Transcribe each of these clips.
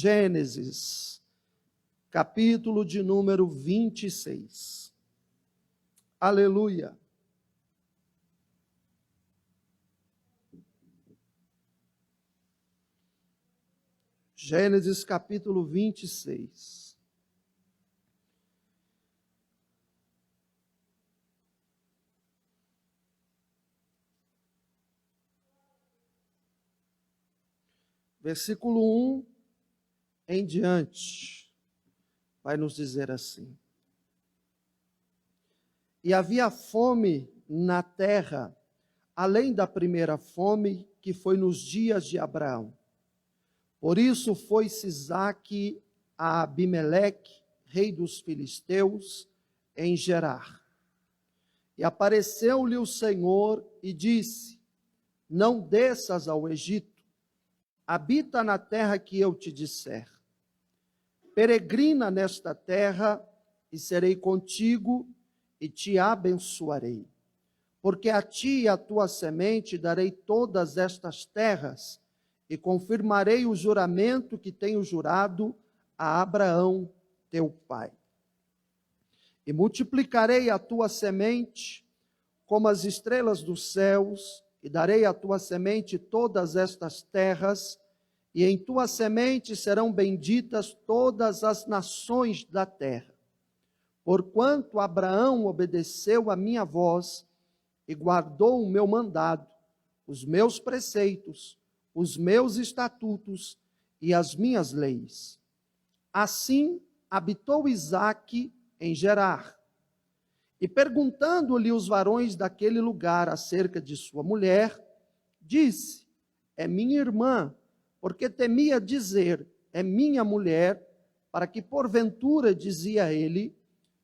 Gênesis, capítulo de número 26. Aleluia. Gênesis capítulo 26. Versículo 1 em diante, vai nos dizer assim: E havia fome na terra, além da primeira fome que foi nos dias de Abraão. Por isso foi-se Isaque a Abimeleque, rei dos filisteus, em Gerar. E apareceu-lhe o Senhor e disse: Não desças ao Egito, habita na terra que eu te disser. Peregrina nesta terra, e serei contigo, e te abençoarei. Porque a ti e à tua semente darei todas estas terras, e confirmarei o juramento que tenho jurado a Abraão, teu pai. E multiplicarei a tua semente como as estrelas dos céus, e darei à tua semente todas estas terras, e em tua semente serão benditas todas as nações da terra. Porquanto Abraão obedeceu a minha voz, e guardou o meu mandado, os meus preceitos, os meus estatutos e as minhas leis. Assim habitou Isaque em Gerar. E perguntando-lhe os varões daquele lugar acerca de sua mulher, disse: É minha irmã, porque temia dizer: É minha mulher, para que porventura, dizia ele,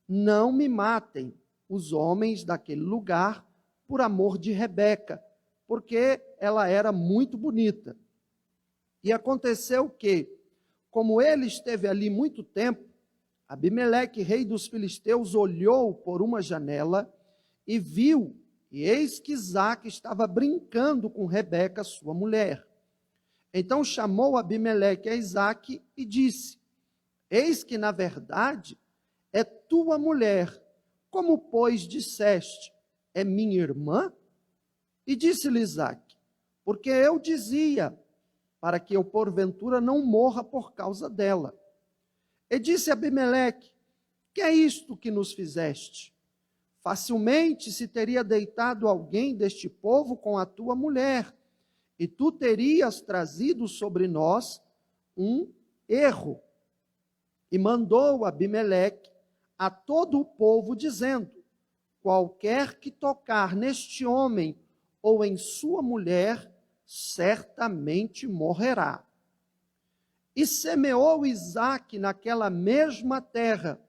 não me matem os homens daquele lugar por amor de Rebeca, porque ela era muito bonita. E aconteceu que, como ele esteve ali muito tempo, Abimeleque, rei dos filisteus, olhou por uma janela e viu, e eis que Isaque estava brincando com Rebeca, sua mulher. Então chamou Abimeleque a Isaque e disse: Eis que, na verdade, é tua mulher. Como, pois, disseste: É minha irmã? E disse-lhe Isaque: Porque eu dizia, para que eu porventura não morra por causa dela. E disse Abimeleque: Que é isto que nos fizeste? Facilmente se teria deitado alguém deste povo com a tua mulher, e tu terias trazido sobre nós um erro. E mandou Abimeleque a todo o povo, dizendo: Qualquer que tocar neste homem ou em sua mulher, certamente morrerá. E semeou Isaque naquela mesma terra,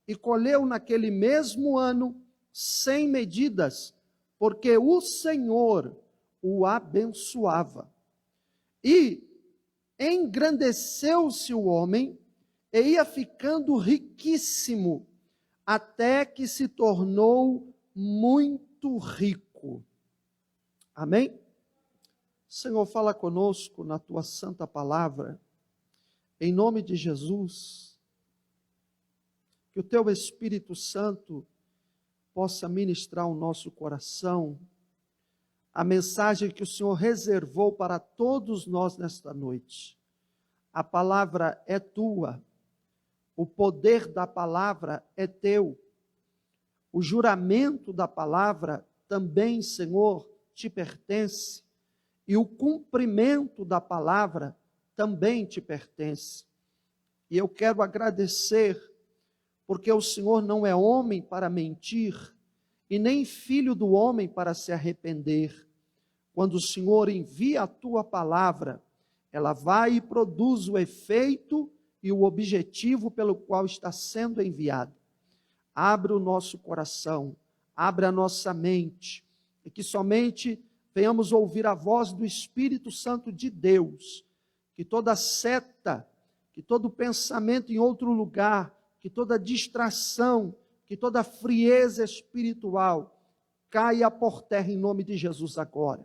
e colheu naquele mesmo ano 100 medidas, porque o Senhor o abençoava. E engrandeceu-se o homem, e ia ficando riquíssimo, até que se tornou muito rico. Amém? Senhor, fala conosco na tua santa palavra, em nome de Jesus, que o teu Espírito Santo possa ministrar o nosso coração a mensagem que o Senhor reservou para todos nós nesta noite. A palavra é tua, o poder da palavra é teu, o juramento da palavra também, Senhor, te pertence, e o cumprimento da palavra também te pertence. E eu quero agradecer, porque o Senhor não é homem para mentir, e nem filho do homem para se arrepender. Quando o Senhor envia a tua palavra, ela vai e produz o efeito e o objetivo pelo qual está sendo enviada. Abre o nosso coração, abre a nossa mente, e que somente venhamos ouvir a voz do Espírito Santo de Deus, que toda seta, que todo pensamento em outro lugar, que toda distração, que toda frieza espiritual caia por terra em nome de Jesus agora.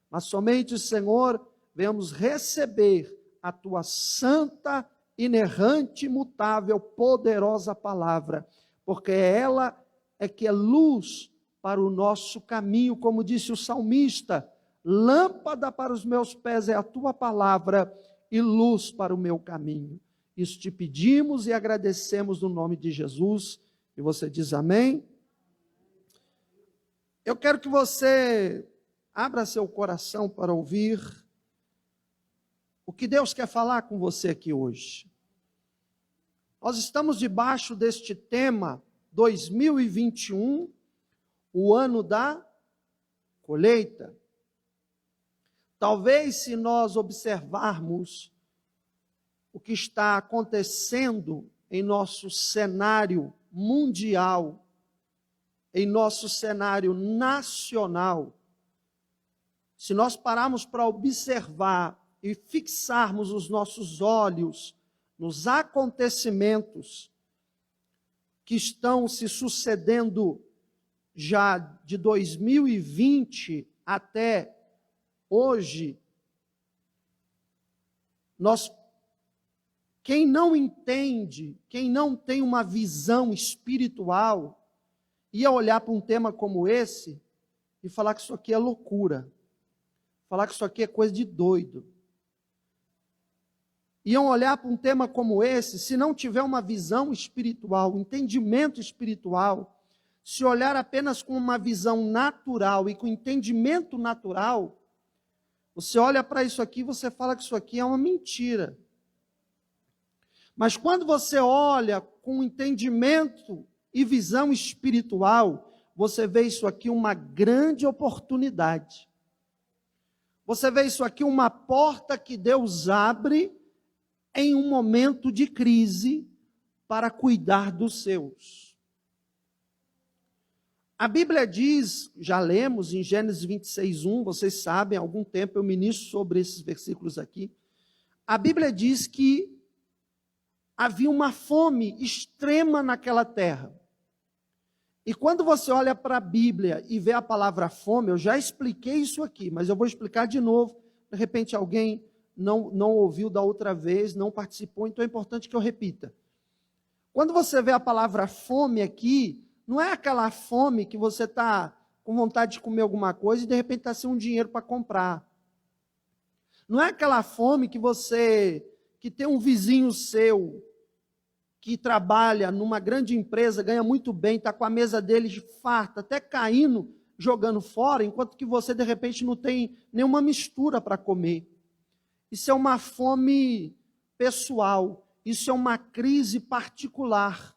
Mas somente, Senhor, venhamos receber a tua santa inerrante, imutável, poderosa palavra, porque ela é que é luz para o nosso caminho, como disse o salmista, lâmpada para os meus pés é a tua palavra e luz para o meu caminho. Isso te pedimos e agradecemos no nome de Jesus. E você diz amém? Eu quero que você abra seu coração para ouvir o que Deus quer falar com você aqui hoje. Nós estamos debaixo deste tema 2021, o ano da colheita. Talvez, se nós observarmos o que está acontecendo em nosso cenário mundial, em nosso cenário nacional, se nós pararmos para observar e fixarmos os nossos olhos nos acontecimentos que estão se sucedendo já de 2020 até hoje, quem não entende, quem não tem uma visão espiritual, ia olhar para um tema como esse e falar que isso aqui é loucura, falar que isso aqui é coisa de doido. Iam olhar para um tema como esse, se não tiver uma visão espiritual, um entendimento espiritual, se olhar apenas com uma visão natural e com entendimento natural, você olha para isso aqui e você fala que isso aqui é uma mentira. Mas quando você olha com entendimento e visão espiritual, você vê isso aqui uma grande oportunidade. Você vê isso aqui uma porta que Deus abre em um momento de crise para cuidar dos seus. A Bíblia diz, já lemos em Gênesis 26:1, vocês sabem, há algum tempo eu ministro sobre esses versículos aqui. A Bíblia diz que havia uma fome extrema naquela terra. E quando você olha para a Bíblia e vê a palavra fome, eu já expliquei isso aqui, mas eu vou explicar de novo. De repente alguém não ouviu da outra vez, não participou, então é importante que eu repita. Quando você vê a palavra fome aqui, não é aquela fome que você está com vontade de comer alguma coisa e de repente está sem um dinheiro para comprar. Não é aquela fome que tem um vizinho seu que trabalha numa grande empresa, ganha muito bem, está com a mesa dele farta, até caindo, jogando fora, enquanto que você de repente não tem nenhuma mistura para comer. Isso é uma fome pessoal, isso é uma crise particular.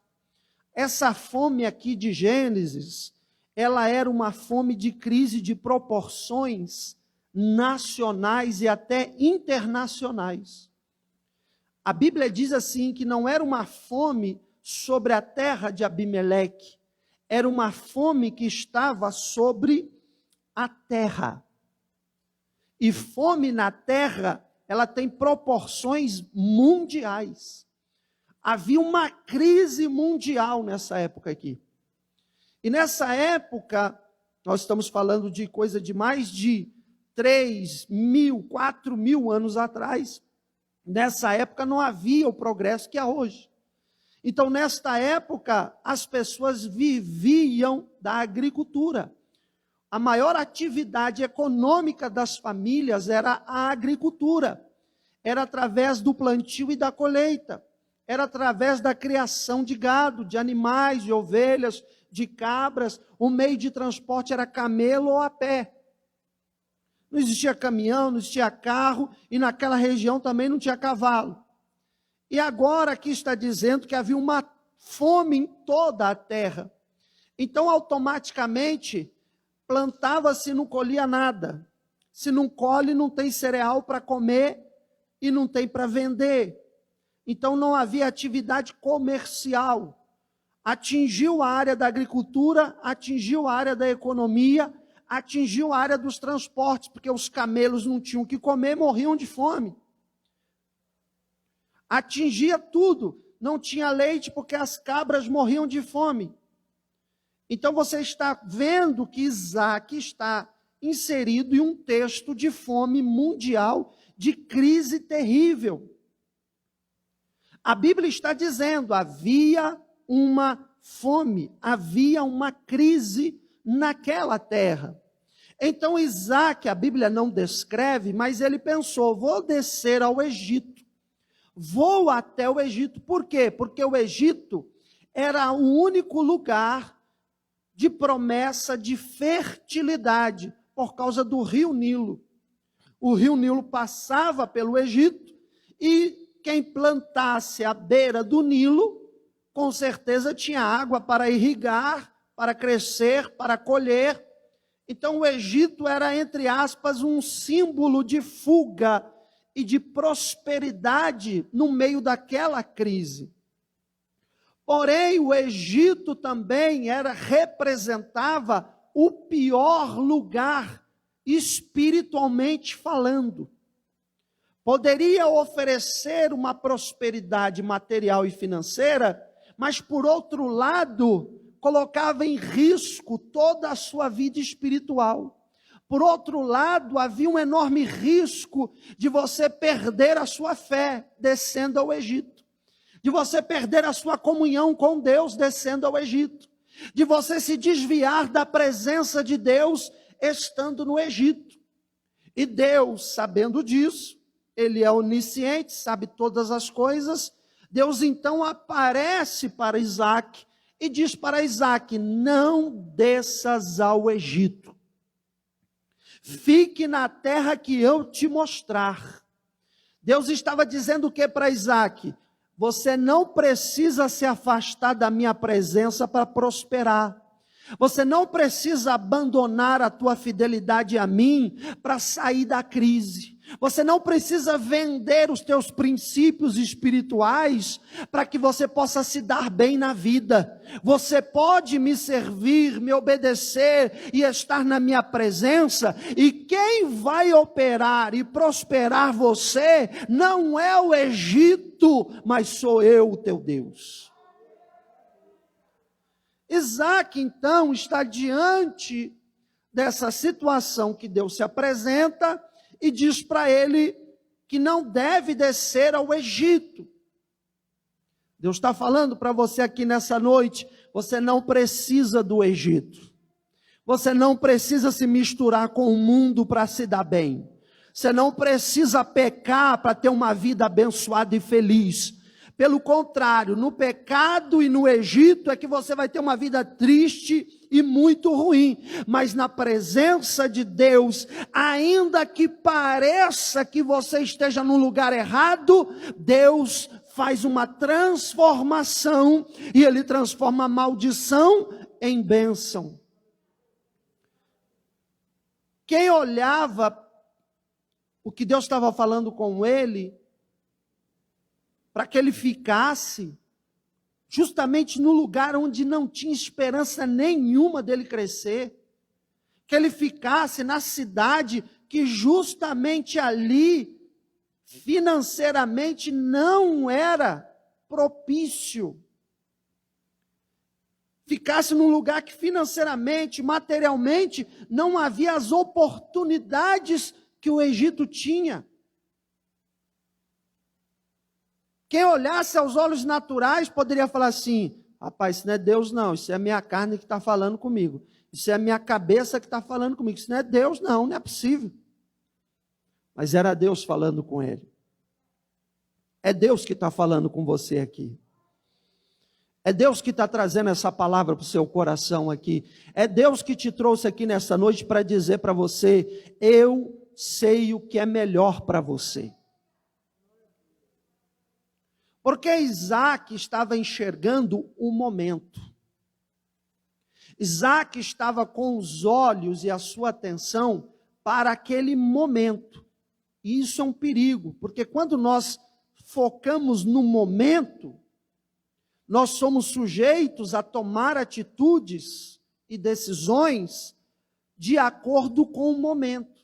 Essa fome aqui de Gênesis, ela era uma fome de crise de proporções nacionais e até internacionais. A Bíblia diz assim que não era uma fome sobre a terra de Abimeleque, era uma fome que estava sobre a terra. E fome na terra, ela tem proporções mundiais. Havia uma crise mundial nessa época aqui. E nessa época, nós estamos falando de coisa de mais de 3.000, 4.000 anos atrás. Nessa época não havia o progresso que há hoje. Então, nesta época, as pessoas viviam da agricultura. A maior atividade econômica das famílias era a agricultura. Era através do plantio e da colheita. Era através da criação de gado, de animais, de ovelhas, de cabras. O meio de transporte era camelo ou a pé. Não existia caminhão, não existia carro, e naquela região também não tinha cavalo. E agora aqui está dizendo que havia uma fome em toda a terra. Então, automaticamente, plantava-se e não colhia nada. Se não colhe, não tem cereal para comer e não tem para vender. Então, não havia atividade comercial. Atingiu a área da agricultura, atingiu a área da economia, atingiu a área dos transportes, porque os camelos não tinham o que comer, morriam de fome. Atingia tudo, não tinha leite, porque as cabras morriam de fome. Então você está vendo que Isaac está inserido em um texto de fome mundial, de crise terrível. A Bíblia está dizendo, havia uma fome, havia uma crise naquela terra. Então Isaac, a Bíblia não descreve, mas ele pensou, vou descer ao Egito. Vou até o Egito. Por quê? Porque o Egito era o único lugar de promessa de fertilidade, por causa do rio Nilo. O rio Nilo passava pelo Egito e quem plantasse à beira do Nilo, com certeza tinha água para irrigar, para crescer, para colher. Então o Egito era, entre aspas, um símbolo de fuga e de prosperidade no meio daquela crise. Porém, o Egito também representava o pior lugar, espiritualmente falando. Poderia oferecer uma prosperidade material e financeira, mas, por outro lado, colocava em risco toda a sua vida espiritual. Por outro lado, havia um enorme risco de você perder a sua fé descendo ao Egito, de você perder a sua comunhão com Deus descendo ao Egito, de você se desviar da presença de Deus estando no Egito. E Deus, sabendo disso, Ele é onisciente, sabe todas as coisas. Deus então aparece para Isaac e diz para Isaac, não desças ao Egito. Fique na terra que eu te mostrar. Deus estava dizendo o que para Isaac? Você não precisa se afastar da minha presença para prosperar. Você não precisa abandonar a tua fidelidade a mim para sair da crise. Você não precisa vender os teus princípios espirituais para que você possa se dar bem na vida. Você pode me servir, me obedecer e estar na minha presença, e quem vai operar e prosperar você não é o Egito, mas sou eu, o teu Deus. Isaac, então, está diante dessa situação que Deus se apresenta e diz para ele que não deve descer ao Egito. Deus está falando para você aqui nessa noite, você não precisa do Egito. Você não precisa se misturar com o mundo para se dar bem. Você não precisa pecar para ter uma vida abençoada e feliz. Pelo contrário, no pecado e no Egito é que você vai ter uma vida triste e muito ruim. Mas na presença de Deus, ainda que pareça que você esteja no lugar errado, Deus faz uma transformação e Ele transforma a maldição em bênção. Quem olhava o que Deus estava falando com ele, para que ele ficasse justamente no lugar onde não tinha esperança nenhuma dele crescer, que ele ficasse na cidade que justamente ali, financeiramente, não era propício, ficasse num lugar que financeiramente, materialmente, não havia as oportunidades que o Egito tinha. Quem olhasse aos olhos naturais poderia falar assim, rapaz, isso não é Deus não, isso é a minha carne que está falando comigo, isso é a minha cabeça que está falando comigo, isso não é Deus não, não é possível. Mas era Deus falando com ele. É Deus que está falando com você aqui. É Deus que está trazendo essa palavra para o seu coração aqui. É Deus que te trouxe aqui nessa noite para dizer para você, eu sei o que é melhor para você. Porque Isaac estava enxergando o momento. Isaac estava com os olhos e a sua atenção para aquele momento. E isso é um perigo, porque quando nós focamos no momento, nós somos sujeitos a tomar atitudes e decisões de acordo com o momento.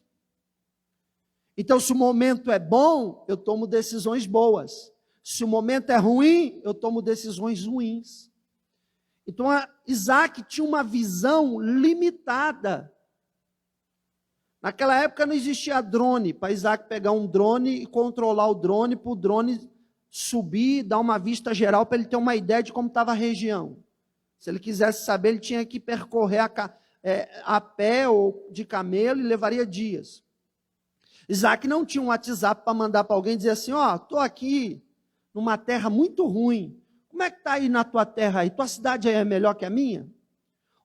Então, se o momento é bom, eu tomo decisões boas. Se o momento é ruim, eu tomo decisões ruins. Então, Isaac tinha uma visão limitada. Naquela época não existia drone, para Isaac pegar um drone e controlar o drone, para o drone subir, dar uma vista geral para ele ter uma ideia de como estava a região. Se ele quisesse saber, ele tinha que percorrer a pé ou de camelo e levaria dias. Isaac não tinha um WhatsApp para mandar para alguém dizer assim, estou aqui numa terra muito ruim. Como é que está aí na tua terra aí? Tua cidade aí é melhor que a minha?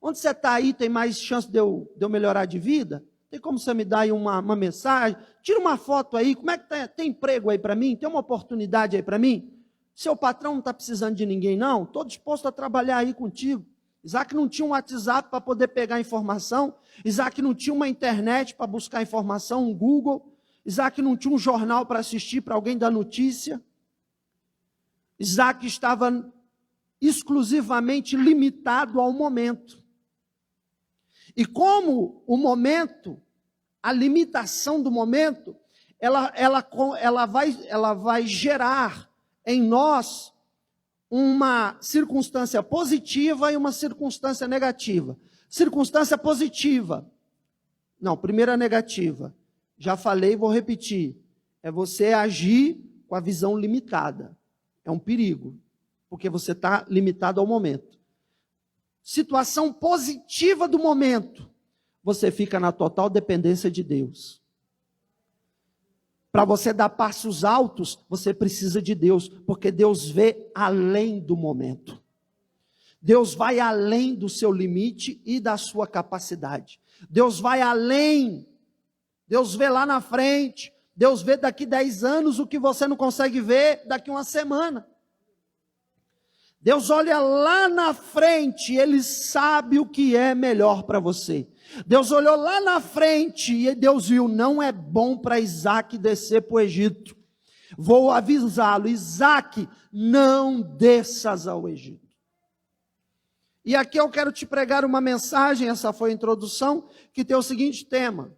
Onde você está aí tem mais chance de eu melhorar de vida? Tem como você me dar aí uma mensagem? Tira uma foto aí, como é que tá? Tem emprego aí para mim? Tem uma oportunidade aí para mim? Seu patrão não está precisando de ninguém não? Estou disposto a trabalhar aí contigo. Isaac não tinha um WhatsApp para poder pegar informação. Isaac não tinha uma internet para buscar informação, um Google. Isaac não tinha um jornal para assistir para alguém dar notícia. Isaac estava exclusivamente limitado ao momento. E como o momento, a limitação do momento, ela vai gerar em nós uma circunstância positiva e uma circunstância negativa. Circunstância positiva. Não, primeira negativa. Já falei, vou repetir. É você agir com a visão limitada. É um perigo, porque você está limitado ao momento. Situação positiva do momento. Você fica na total dependência de Deus. Para você dar passos altos, você precisa de Deus, porque Deus vê além do momento. Deus vai além do seu limite e da sua capacidade. Deus vai além. Deus vê lá na frente. Deus vê daqui 10 anos o que você não consegue ver daqui uma semana. Deus olha lá na frente, Ele sabe o que é melhor para você. Deus olhou lá na frente e Deus viu, não é bom para Isaac descer para o Egito. Vou avisá-lo, Isaac, não desças ao Egito. E aqui eu quero te pregar uma mensagem, essa foi a introdução, que tem o seguinte tema: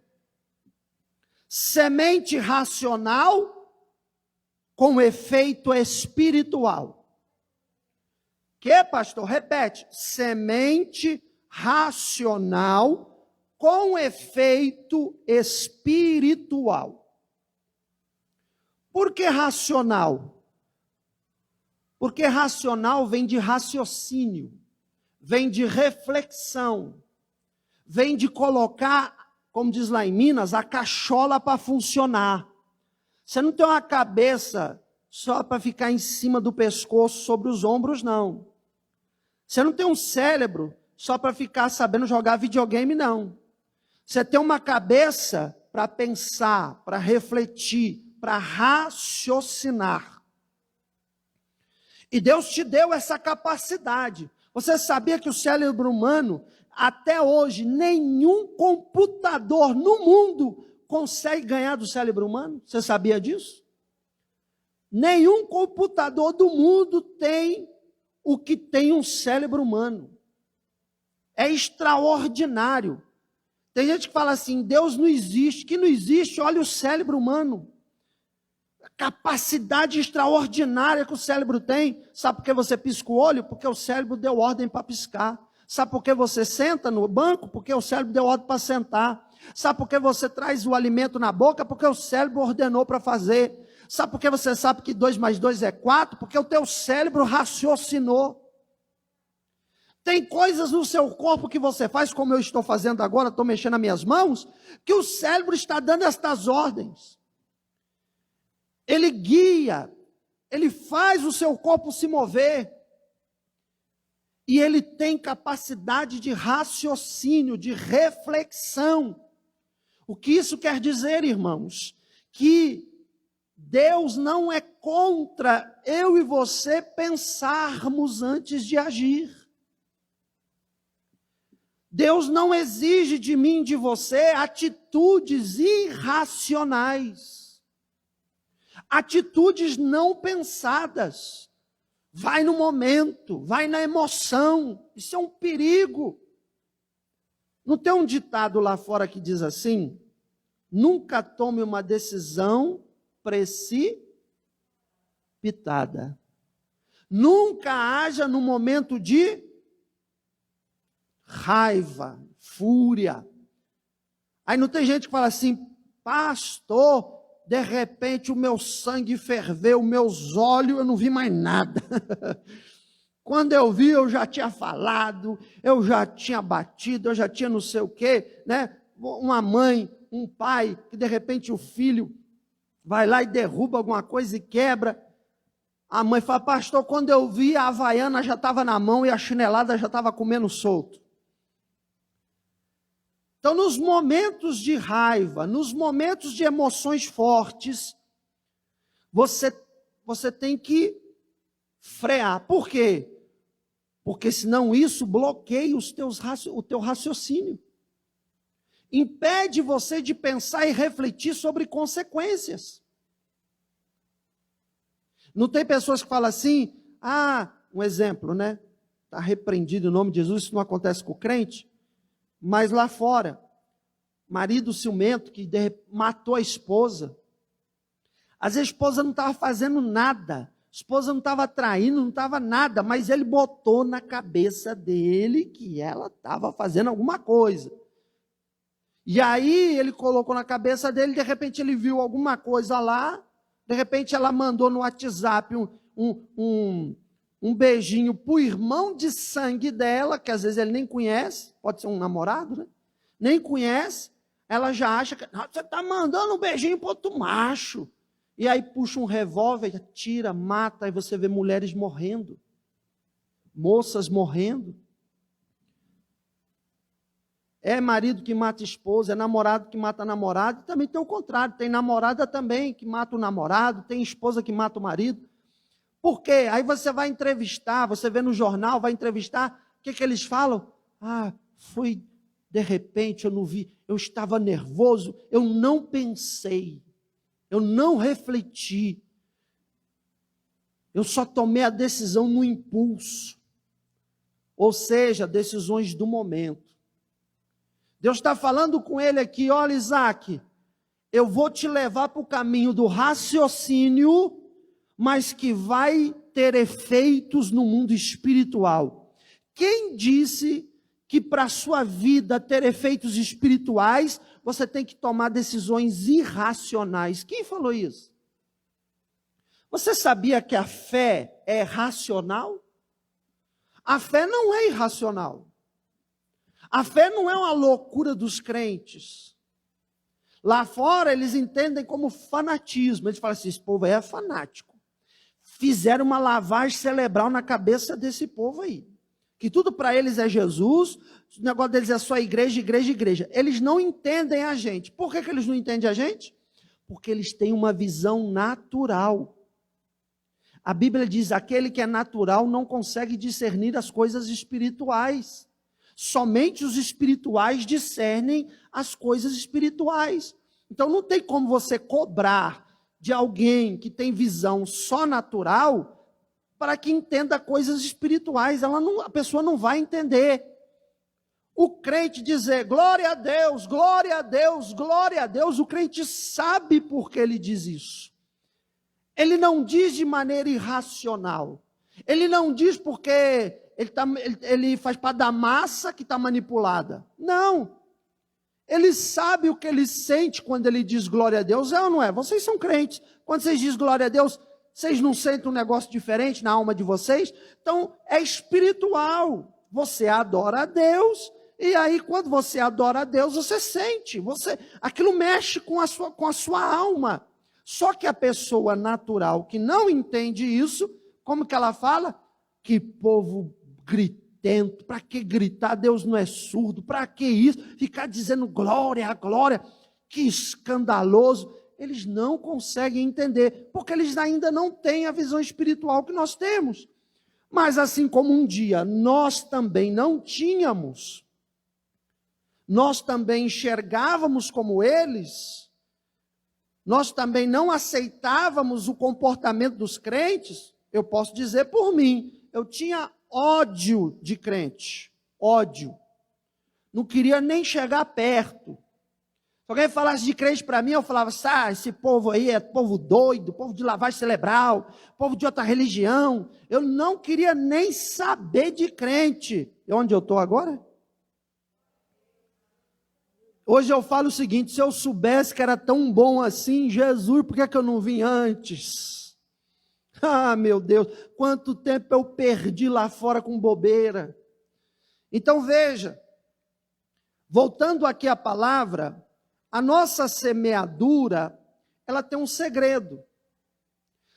semente racional com efeito espiritual. Que, pastor? Repete. Semente racional com efeito espiritual. Por que racional? Porque racional vem de raciocínio, vem de reflexão, vem de colocar, como diz lá em Minas, a cachola para funcionar. Você não tem uma cabeça só para ficar em cima do pescoço, sobre os ombros, não. Você não tem um cérebro só para ficar sabendo jogar videogame, não. Você tem uma cabeça para pensar, para refletir, para raciocinar. E Deus te deu essa capacidade. Você sabia que o cérebro humano, até hoje, nenhum computador no mundo consegue ganhar do cérebro humano? Você sabia disso? Nenhum computador do mundo tem o que tem um cérebro humano. É extraordinário. Tem gente que fala assim, Deus não existe. Que não existe, olha o cérebro humano. A capacidade extraordinária que o cérebro tem. Sabe por que você pisca o olho? Porque o cérebro deu ordem para piscar. Sabe por que você senta no banco? Porque o cérebro deu ordem para sentar. Sabe por que você traz o alimento na boca? Porque o cérebro ordenou para fazer. Sabe por que você sabe que 2 mais 2 é 4? Porque o teu cérebro raciocinou. Tem coisas no seu corpo que você faz, como eu estou fazendo agora, estou mexendo as minhas mãos, que o cérebro está dando estas ordens. Ele guia, ele faz o seu corpo se mover. E ele tem capacidade de raciocínio, de reflexão. O que isso quer dizer, irmãos? Que Deus não é contra eu e você pensarmos antes de agir. Deus não exige de mim e de você atitudes irracionais. Atitudes não pensadas. Vai no momento, vai na emoção. Isso é um perigo. Não tem um ditado lá fora que diz assim: nunca tome uma decisão precipitada. Nunca haja no momento de raiva, fúria. Aí não tem gente que fala assim, pastor, de repente o meu sangue ferveu, meus olhos, eu não vi mais nada. Quando eu vi, eu já tinha falado, eu já tinha batido, eu já tinha não sei o quê, né? Uma mãe, um pai, que de repente o filho vai lá e derruba alguma coisa e quebra. A mãe fala, pastor, quando eu vi, a havaiana já estava na mão e a chinelada já estava comendo solto. Então, nos momentos de raiva, nos momentos de emoções fortes, você tem que frear. Por quê? Porque senão isso bloqueia o teu raciocínio. Impede você de pensar e refletir sobre consequências. Não tem pessoas que falam assim, um exemplo, né? Está repreendido em nome de Jesus, isso não acontece com o crente, mas lá fora, marido ciumento que matou a esposa. Às vezes a esposa não estava fazendo nada, a esposa não estava traindo, não estava nada, mas ele botou na cabeça dele que ela estava fazendo alguma coisa. E aí ele colocou na cabeça dele, de repente ele viu alguma coisa lá, de repente ela mandou no WhatsApp um beijinho para o irmão de sangue dela, que às vezes ele nem conhece, pode ser um namorado, né? Nem conhece, ela já acha que você está mandando um beijinho para outro macho. E aí puxa um revólver, tira, mata, e você vê mulheres morrendo, moças morrendo. É marido que mata esposa, é namorado que mata namorado, e também tem o contrário, tem namorada também que mata o namorado, tem esposa que mata o marido. Por quê? Aí você vai entrevistar, você vê no jornal, vai entrevistar, o que eles falam? Foi de repente, eu não vi, eu estava nervoso, eu não pensei, eu não refleti, eu só tomei a decisão no impulso, ou seja, decisões do momento. Deus está falando com ele aqui, olha Isaac, eu vou te levar para o caminho do raciocínio, mas que vai ter efeitos no mundo espiritual. Quem disse que para a sua vida ter efeitos espirituais, você tem que tomar decisões irracionais? Quem falou isso? Você sabia que a fé é racional? A fé não é irracional. A fé não é uma loucura dos crentes. Lá fora eles entendem como fanatismo. Eles falam assim, esse povo aí é fanático. Fizeram uma lavagem cerebral na cabeça desse povo aí. Que tudo para eles é Jesus, o negócio deles é só igreja, igreja, igreja. Eles não entendem a gente. Por que eles não entendem a gente? Porque eles têm uma visão natural. A Bíblia diz, aquele que é natural não consegue discernir as coisas espirituais. Somente os espirituais discernem as coisas espirituais. Então não tem como você cobrar de alguém que tem visão só natural para que entenda coisas espirituais. A pessoa não vai entender. O crente dizer glória a Deus, glória a Deus, glória a Deus, o crente sabe por que ele diz isso. Ele não diz de maneira irracional. Ele não diz porque ele faz parte da massa que está manipulada. Não. Ele sabe o que ele sente quando ele diz glória a Deus. É ou não é? Vocês são crentes. Quando vocês dizem glória a Deus, vocês não sentem um negócio diferente na alma de vocês? Então, é espiritual. Você adora a Deus. E aí, quando você adora a Deus, você sente. Aquilo mexe com a sua alma. Só que a pessoa natural que não entende isso, como que ela fala? Que povo gritento, para que gritar? Deus não é surdo, para que isso? Ficar dizendo glória, glória, que escandaloso. Eles não conseguem entender, porque eles ainda não têm a visão espiritual que nós temos. Mas assim como um dia nós também não tínhamos, nós também enxergávamos como eles, nós também não aceitávamos o comportamento dos crentes, eu posso dizer por mim, eu tinha ódio de crente, ódio. Não queria nem chegar perto. Se alguém falasse de crente para mim, eu falava, esse povo aí é povo doido, povo de lavagem cerebral, povo de outra religião. Eu não queria nem saber de crente. E onde eu estou agora? Hoje eu falo o seguinte: se eu soubesse que era tão bom assim, Jesus, por que eu não vim antes? Ah, meu Deus, quanto tempo eu perdi lá fora com bobeira. Então veja, voltando aqui à palavra, a nossa semeadura, ela tem um segredo.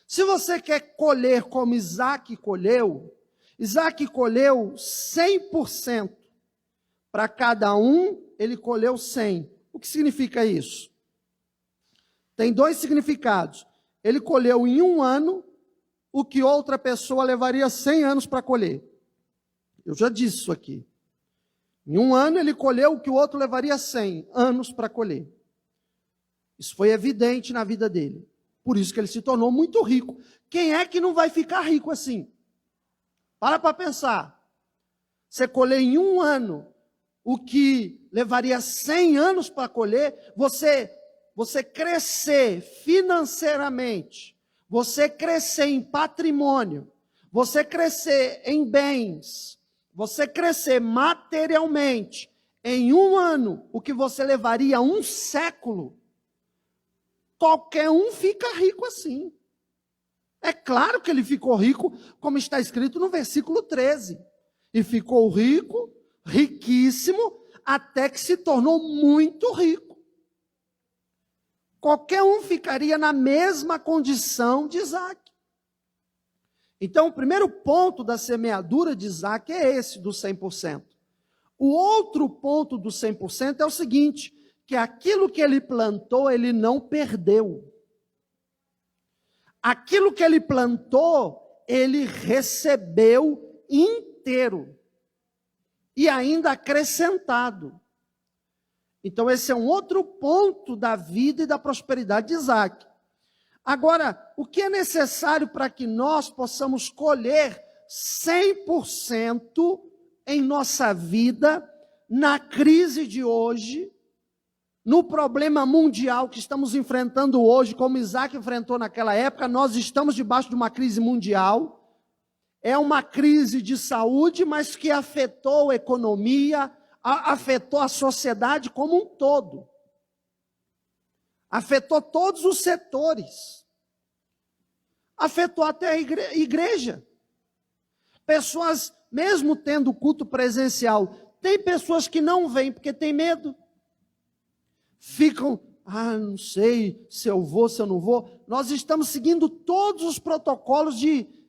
Se você quer colher como Isaac colheu 100%. Para cada um, ele colheu 100. O que significa isso? Tem dois significados. Ele colheu em 1 ano o que outra pessoa levaria 100 anos para colher. Eu já disse isso aqui. Em 1 ano, ele colheu o que o outro levaria 100 anos para colher. Isso foi evidente na vida dele. Por isso que ele se tornou muito rico. Quem é que não vai ficar rico assim? Para pensar. Você colher em 1 ano o que levaria 100 anos para colher, você crescer financeiramente, você crescer em patrimônio, você crescer em bens, você crescer materialmente, em 1 ano, o que você levaria 1 século, qualquer um fica rico assim. É claro que ele ficou rico, como está escrito no versículo 13. E ficou rico, riquíssimo, até que se tornou muito rico. Qualquer um ficaria na mesma condição de Isaac. Então, o primeiro ponto da semeadura de Isaac é esse, do 100%. O outro ponto do 100% é o seguinte, que aquilo que ele plantou, ele não perdeu. Aquilo que ele plantou, ele recebeu inteiro. E ainda acrescentado. Então esse é um outro ponto da vida e da prosperidade de Isaac. Agora, o que é necessário para que nós possamos colher 100% em nossa vida, na crise de hoje, no problema mundial que estamos enfrentando hoje, como Isaac enfrentou naquela época, nós estamos debaixo de uma crise mundial. É uma crise de saúde, mas que afetou a economia, afetou a sociedade como um todo. Afetou todos os setores. Afetou até a igreja. Pessoas, mesmo tendo culto presencial, tem pessoas que não vêm porque tem medo. Ficam, não sei se eu vou, se eu não vou. Nós estamos seguindo todos os protocolos de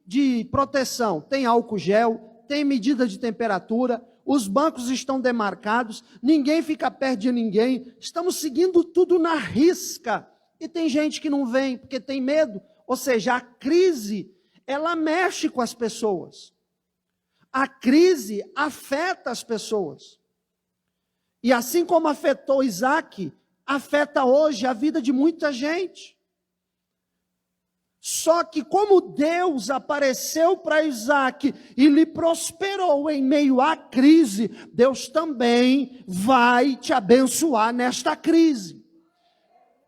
proteção. Tem álcool gel, tem medida de temperatura, os bancos estão demarcados, ninguém fica perto de ninguém, estamos seguindo tudo na risca. E tem gente que não vem porque tem medo. Ou seja, a crise, ela mexe com as pessoas. A crise afeta as pessoas. E assim como afetou Isaac, afeta hoje a vida de muita gente. Só que como Deus apareceu para Isaac e lhe prosperou em meio à crise, Deus também vai te abençoar nesta crise.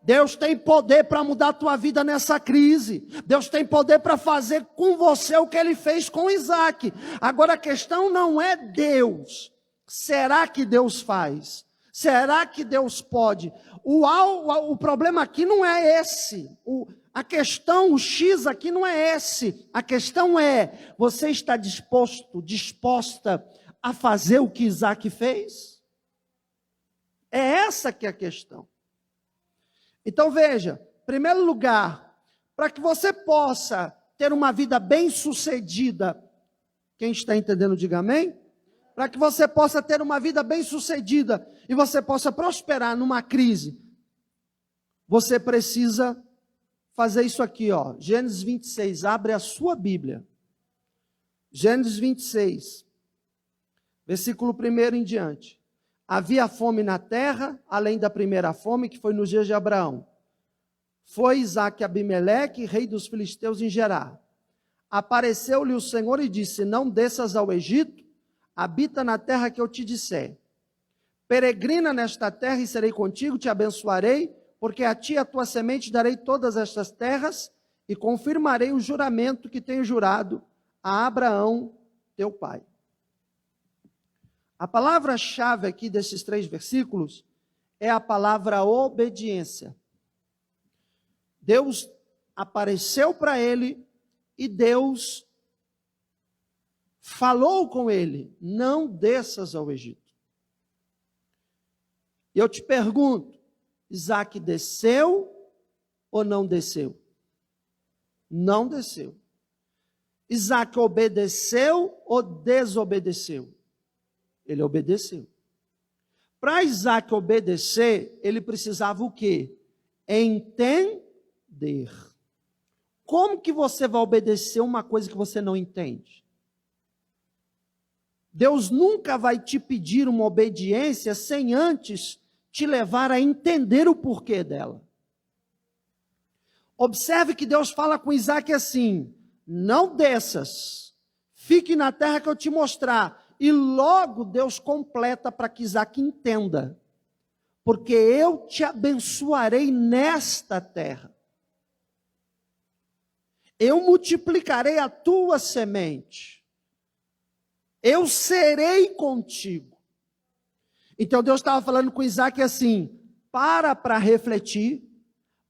Deus tem poder para mudar a tua vida nessa crise. Deus tem poder para fazer com você o que Ele fez com Isaac. Agora a questão não é Deus. Será que Deus faz? Será que Deus pode? O problema aqui não é esse. A questão, o X aqui não é esse. A questão é, você está disposta a fazer o que Isaac fez? É essa que é a questão. Então veja, em primeiro lugar, para que você possa ter uma vida bem-sucedida, quem está entendendo, diga amém? Para que você possa ter uma vida bem-sucedida e você possa prosperar numa crise, você precisa fazer isso aqui, ó. Gênesis 26, abre a sua Bíblia. Gênesis 26, versículo 1 em diante. Havia fome na terra, além da primeira fome, que foi nos dias de Abraão. Foi Isaque a Abimeleque, rei dos filisteus, em Gerar. Apareceu-lhe o Senhor e disse: não desças ao Egito, habita na terra que eu te disser. Peregrina nesta terra e serei contigo, te abençoarei, porque a ti e a tua semente darei todas estas terras e confirmarei o juramento que tenho jurado a Abraão, teu pai. A palavra-chave aqui desses 3 versículos é a palavra obediência. Deus apareceu para ele e Deus falou com ele: não desças ao Egito. E eu te pergunto, Isaac desceu ou não desceu? Não desceu. Isaac obedeceu ou desobedeceu? Ele obedeceu. Para Isaac obedecer, ele precisava o quê? Entender. Como que você vai obedecer uma coisa que você não entende? Deus nunca vai te pedir uma obediência sem antes te levar a entender o porquê dela. Observe que Deus fala com Isaac assim: não desças, fique na terra que eu te mostrar. E logo Deus completa para que Isaac entenda: porque eu te abençoarei nesta terra. Eu multiplicarei a tua semente. Eu serei contigo. Então Deus estava falando com Isaac assim: para refletir,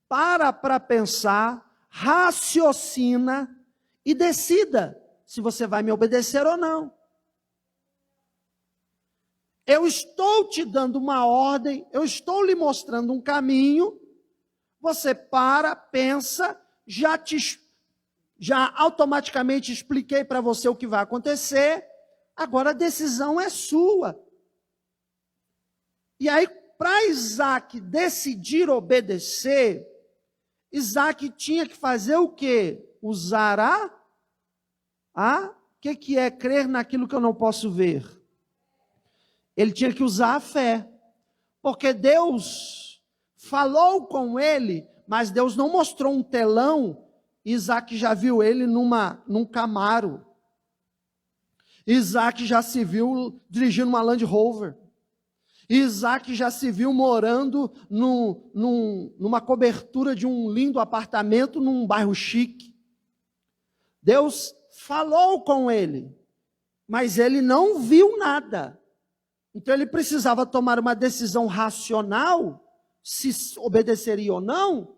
para pensar, raciocina e decida se você vai me obedecer ou não. Eu estou te dando uma ordem, eu estou lhe mostrando um caminho, você pensa, já automaticamente expliquei para você o que vai acontecer, agora a decisão é sua. E aí, para Isaac decidir obedecer, Isaac tinha que fazer o quê? Usar o que é crer naquilo que eu não posso ver? Ele tinha que usar a fé, porque Deus falou com ele, mas Deus não mostrou um telão. Isaac já viu ele num Camaro. Isaac já se viu dirigindo uma Land Rover. Isaac já se viu morando numa cobertura de um lindo apartamento num bairro chique. Deus falou com ele, mas ele não viu nada. Então ele precisava tomar uma decisão racional, se obedeceria ou não,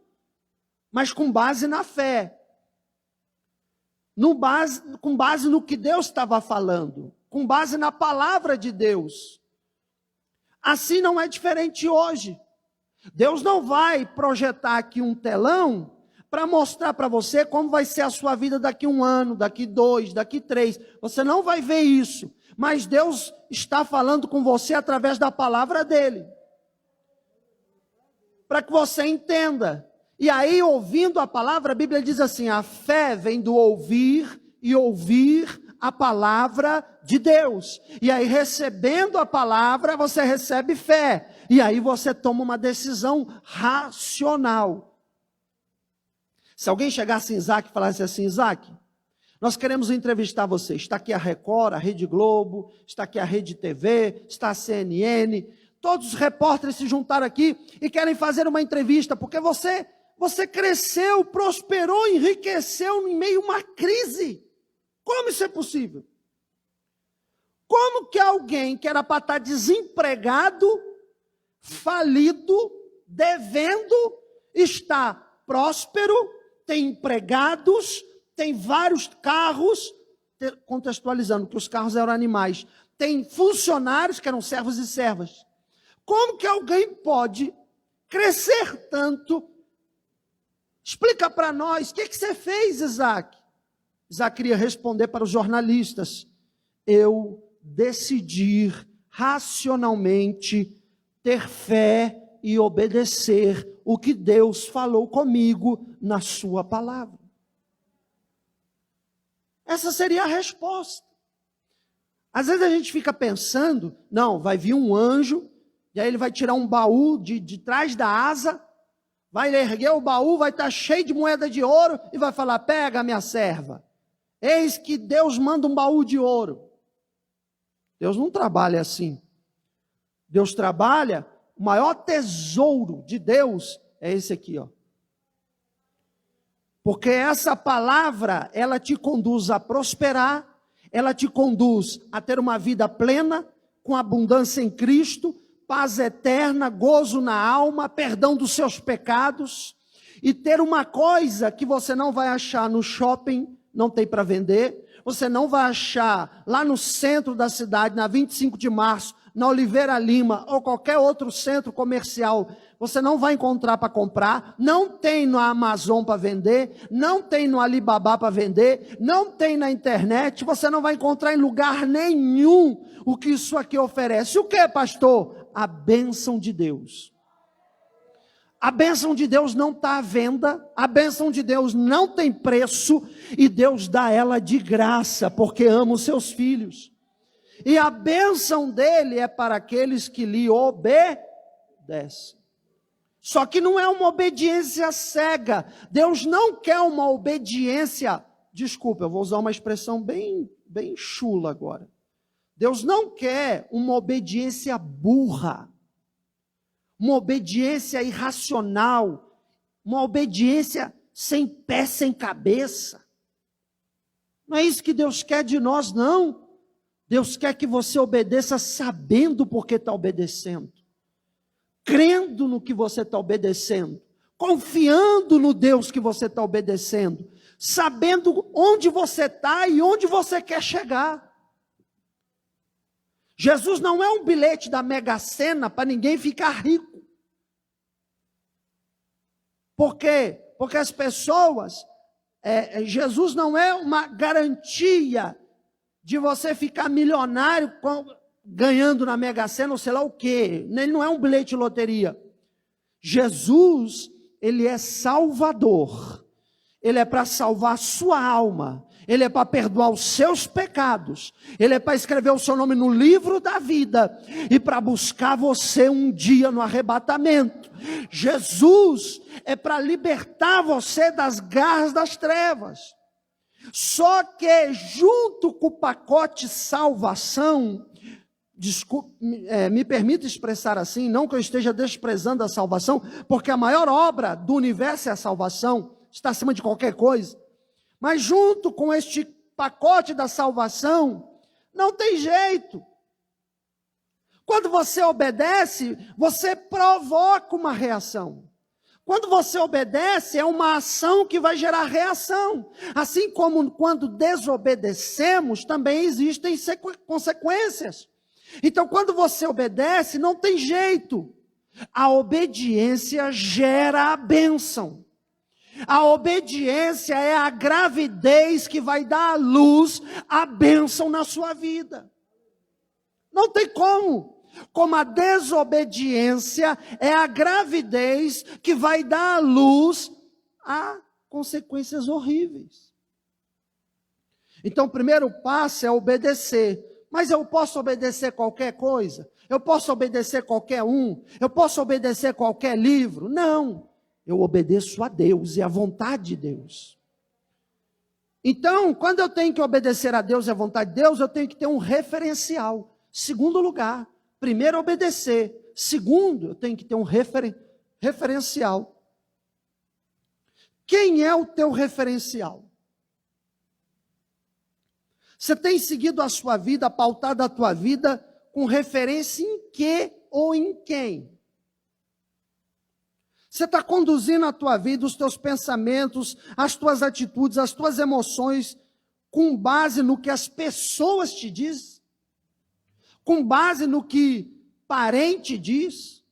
mas com base na fé. Com base no que Deus estava falando, com base na palavra de Deus. Assim não é diferente hoje. Deus não vai projetar aqui um telão para mostrar para você como vai ser a sua vida daqui 1 ano, daqui 2, daqui 3. Você não vai ver isso. Mas Deus está falando com você através da palavra dele. Para que você entenda. E aí, ouvindo a palavra, a Bíblia diz assim: a fé vem do ouvir e ouvir a palavra de Deus. E aí, recebendo a palavra, você recebe fé. E aí você toma uma decisão racional. Se alguém chegasse em Isaac e falasse assim: Isaac, nós queremos entrevistar você. Está aqui a Record, a Rede Globo, está aqui a Rede TV, está a CNN. Todos os repórteres se juntaram aqui e querem fazer uma entrevista, porque você cresceu, prosperou, enriqueceu em meio a uma crise. Como isso é possível? Como que alguém que era para estar desempregado, falido, devendo, está próspero, tem empregados, tem vários carros, contextualizando que os carros eram animais, tem funcionários que eram servos e servas. Como que alguém pode crescer tanto? Explica para nós, o que você fez, Isaac? Isaac queria responder para os jornalistas: eu decidi racionalmente ter fé e obedecer o que Deus falou comigo na sua palavra. Essa seria a resposta. Às vezes a gente fica pensando: não, vai vir um anjo, e aí ele vai tirar um baú de trás da asa, vai erguer o baú, vai estar cheio de moeda de ouro, e vai falar: pega, minha serva. Eis que Deus manda um baú de ouro. Deus não trabalha assim. Deus trabalha, o maior tesouro de Deus é esse aqui, ó. Porque essa palavra, ela te conduz a prosperar, ela te conduz a ter uma vida plena, com abundância em Cristo, paz eterna, gozo na alma, perdão dos seus pecados, e ter uma coisa que você não vai achar no shopping, não tem para vender, você não vai achar lá no centro da cidade, na 25 de março, na Oliveira Lima, ou qualquer outro centro comercial, você não vai encontrar para comprar, não tem no Amazon para vender, não tem no Alibaba para vender, não tem na internet, você não vai encontrar em lugar nenhum o que isso aqui oferece. O que, pastor? A bênção de Deus. A bênção de Deus não está à venda, a bênção de Deus não tem preço, e Deus dá ela de graça, porque ama os seus filhos. E a bênção dele é para aqueles que lhe obedecem. Só que não é uma obediência cega. Deus não quer uma obediência, desculpa, eu vou usar uma expressão bem chula agora. Deus não quer uma obediência burra, uma obediência irracional, uma obediência sem pé, sem cabeça. Não é isso que Deus quer de nós, não. Deus quer que você obedeça sabendo por que está obedecendo, crendo no que você está obedecendo, confiando no Deus que você está obedecendo, sabendo onde você está e onde você quer chegar. Jesus não é um bilhete da Mega Sena para ninguém ficar rico. Por quê? Porque as pessoas, Jesus não é uma garantia de você ficar milionário ganhando na Mega Sena ou sei lá o quê. Ele não é um bilhete de loteria. Jesus, ele é salvador. Ele é para salvar a sua alma. Ele é para perdoar os seus pecados. Ele é para escrever o seu nome no livro da vida. E para buscar você um dia no arrebatamento. Jesus é para libertar você das garras das trevas. Só que junto com o pacote salvação, me permita expressar assim, não que eu esteja desprezando a salvação, porque a maior obra do universo é a salvação, está acima de qualquer coisa. Mas junto com este pacote da salvação, não tem jeito. Quando você obedece, você provoca uma reação. Quando você obedece, é uma ação que vai gerar reação. Assim como quando desobedecemos, também existem consequências. Então, quando você obedece, não tem jeito. A obediência gera a bênção. A obediência é a gravidez que vai dar à luz a bênção na sua vida. Não tem como. Como a desobediência é a gravidez que vai dar à luz a consequências horríveis. Então, o primeiro passo é obedecer. Mas eu posso obedecer qualquer coisa? Eu posso obedecer qualquer um? Eu posso obedecer qualquer livro? Não. Eu obedeço a Deus e à vontade de Deus. Então, quando eu tenho que obedecer a Deus e à vontade de Deus, eu tenho que ter um referencial. Segundo lugar, primeiro obedecer. Segundo, eu tenho que ter um referencial. Quem é o teu referencial? Você tem seguido a sua vida, pautado a tua vida, com referência em quê ou em quem? Você está conduzindo a tua vida, os teus pensamentos, as tuas atitudes, as tuas emoções, com base no que as pessoas te dizem? Com base no que parente diz?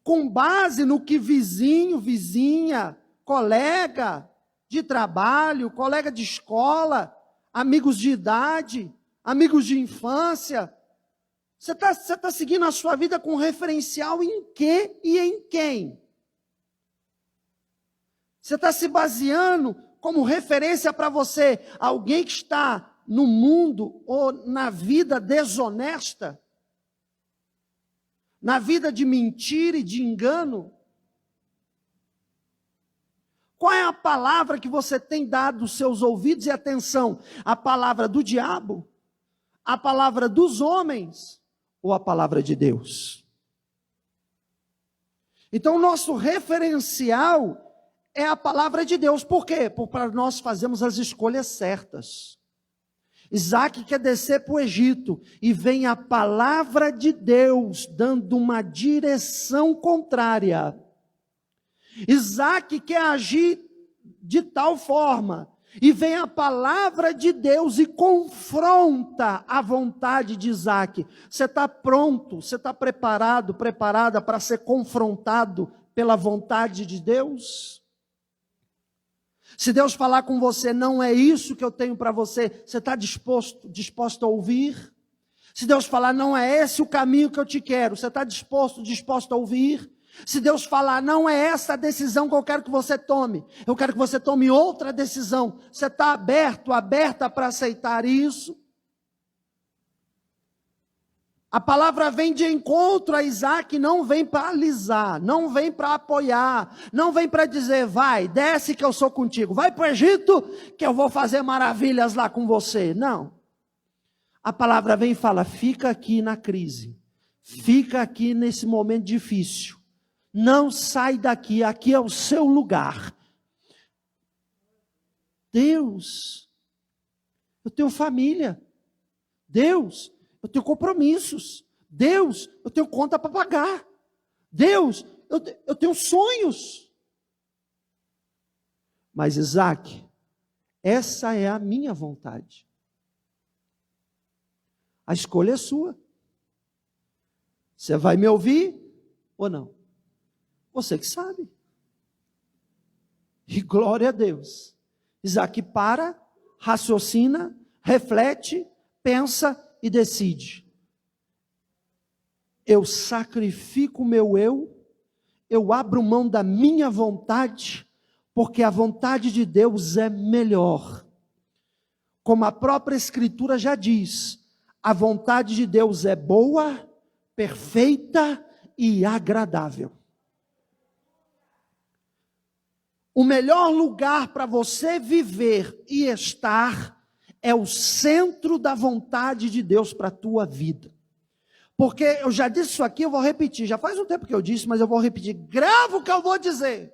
Com base no que vizinho, vizinha, colega de trabalho, colega de escola, amigos de idade, amigos de infância? Você está seguindo a sua vida com referencial em quê e em quem? Você está se baseando como referência para você alguém que está no mundo ou na vida desonesta? Na vida de mentira e de engano? Qual é a palavra que você tem dado os seus ouvidos e atenção? A palavra do diabo? A palavra dos homens? Ou a palavra de Deus? Então, o nosso referencial é a palavra de Deus. Por quê? Para nós fazermos as escolhas certas. Isaac quer descer para o Egito, e vem a palavra de Deus, dando uma direção contrária. Isaac quer agir de tal forma, e vem a palavra de Deus e confronta a vontade de Isaac. Você está pronto, você está preparado, preparada para ser confrontado pela vontade de Deus? Se Deus falar com você, não é isso que eu tenho para você, você está disposto a ouvir? Se Deus falar, não é esse o caminho que eu te quero, você está disposto a ouvir? Se Deus falar, não é essa a decisão que eu quero que você tome, eu quero que você tome outra decisão, você está aberta para aceitar isso? A palavra vem de encontro a Isaac, não vem para alisar, não vem para apoiar, não vem para dizer, vai, desce que eu sou contigo, vai para o Egito que eu vou fazer maravilhas lá com você. Não. A palavra vem e fala, fica aqui na crise, fica aqui nesse momento difícil, não sai daqui, aqui é o seu lugar. Deus, eu tenho família. Deus, eu tenho compromissos. Deus, eu tenho conta para pagar. Deus, eu tenho sonhos. Mas Isaac, essa é a minha vontade. A escolha é sua. Você vai me ouvir ou não? Você que sabe. E glória a Deus. Isaac para, raciocina, reflete, pensa e decide. Eu sacrifico o meu eu abro mão da minha vontade, porque a vontade de Deus é melhor. Como a própria Escritura já diz, a vontade de Deus é boa, perfeita e agradável. O melhor lugar para você viver e estar é o centro da vontade de Deus para a tua vida. Porque eu já disse isso aqui, eu vou repetir. Já faz um tempo que eu disse, mas eu vou repetir. Grava o que eu vou dizer.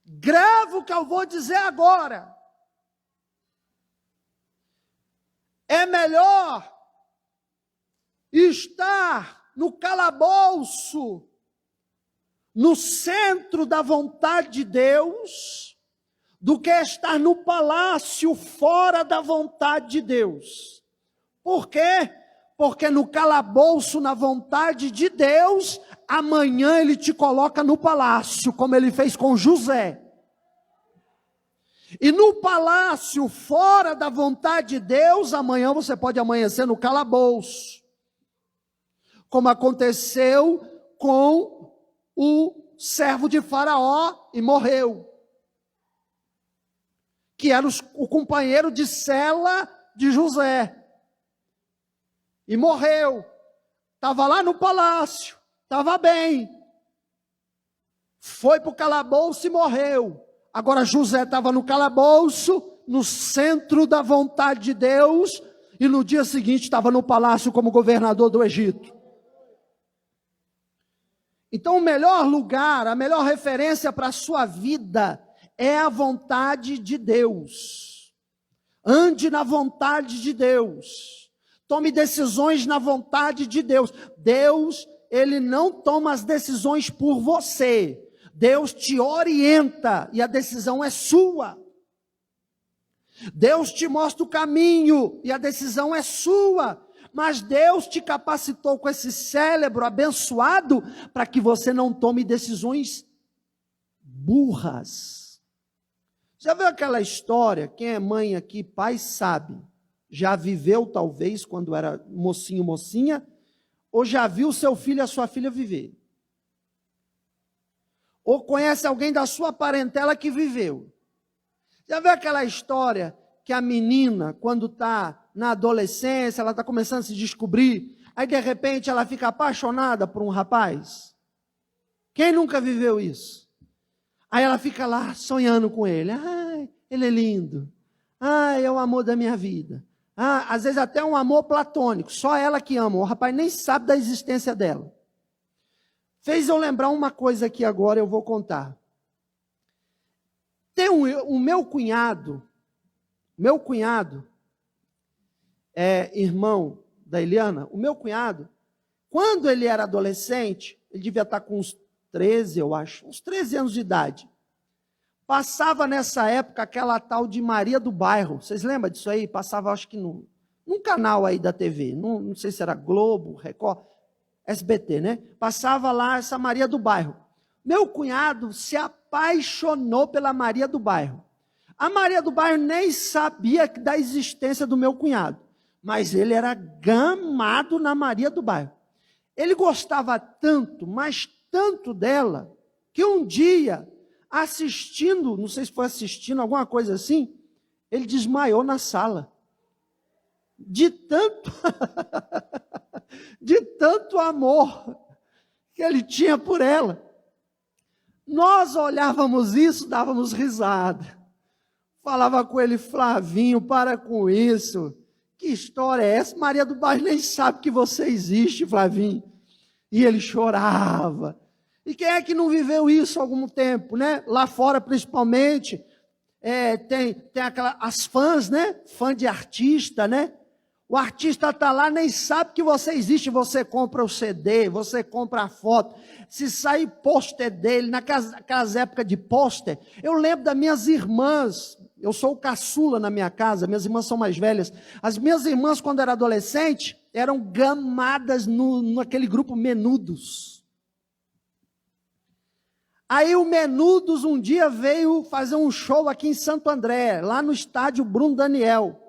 Grava o que eu vou dizer agora. É melhor estar no calabouço, no centro da vontade de Deus, do que estar no palácio fora da vontade de Deus. Por quê? Porque no calabouço, na vontade de Deus, amanhã Ele te coloca no palácio, como Ele fez com José. E no palácio, fora da vontade de Deus, amanhã você pode amanhecer no calabouço. Como aconteceu com o servo de Faraó e morreu. Que era o companheiro de cela de José. E morreu. Estava lá no palácio. Estava bem. Foi para o calabouço e morreu. Agora José estava no calabouço, no centro da vontade de Deus, e no dia seguinte estava no palácio como governador do Egito. Então o melhor lugar, a melhor referência para a sua vida é a vontade de Deus. Ande na vontade de Deus. Tome decisões na vontade de Deus. Deus, Ele não toma as decisões por você. Deus te orienta e a decisão é sua. Deus te mostra o caminho e a decisão é sua. Mas Deus te capacitou com esse cérebro abençoado para que você não tome decisões burras. Já viu aquela história? Quem é mãe aqui, pai, sabe. Já viveu talvez quando era mocinho, mocinha, ou já viu seu filho e a sua filha viver. Ou conhece alguém da sua parentela que viveu. Já viu aquela história que a menina, quando está na adolescência, ela está começando a se descobrir, aí de repente ela fica apaixonada por um rapaz? Quem nunca viveu isso? Aí ela fica lá sonhando com ele. Ai, ele é lindo. Ai, é o amor da minha vida. Ah, às vezes até um amor platônico, só ela que ama, o rapaz nem sabe da existência dela. Fez eu lembrar uma coisa aqui agora, eu vou contar. Tem o meu cunhado, Meu cunhado é irmão da Eliana. O meu cunhado, quando ele era adolescente, ele devia estar com uns 13, eu acho, uns 13 anos de idade. Passava nessa época aquela tal de Maria do Bairro. Vocês lembram disso aí? Passava, acho que num canal aí da TV. Não sei se era Globo, Record, SBT, né? Passava lá essa Maria do Bairro. Meu cunhado se apaixonou pela Maria do Bairro. A Maria do Bairro nem sabia da existência do meu cunhado, mas ele era gamado na Maria do Bairro. Ele gostava tanto, mas tanto dela, que um dia, assistindo, não sei se foi assistindo alguma coisa assim, ele desmaiou na sala. De tanto, de tanto amor que ele tinha por ela. Nós olhávamos isso, dávamos risada. Falava com ele: Flavinho, para com isso. Que história é essa? Maria do Bairro nem sabe que você existe, Flavinho. E ele chorava. E quem é que não viveu isso há algum tempo, né? Lá fora, principalmente, tem as fãs, né? Fã de artista, né? O artista está lá, nem sabe que você existe. Você compra o CD, você compra a foto. Se sair pôster dele, naquelas épocas de pôster, eu lembro das minhas irmãs. Eu sou o caçula na minha casa, minhas irmãs são mais velhas. As minhas irmãs, quando era adolescente, eram gamadas naquele grupo Menudos. Aí o Menudos um dia veio fazer um show aqui em Santo André, lá no estádio Bruno Daniel.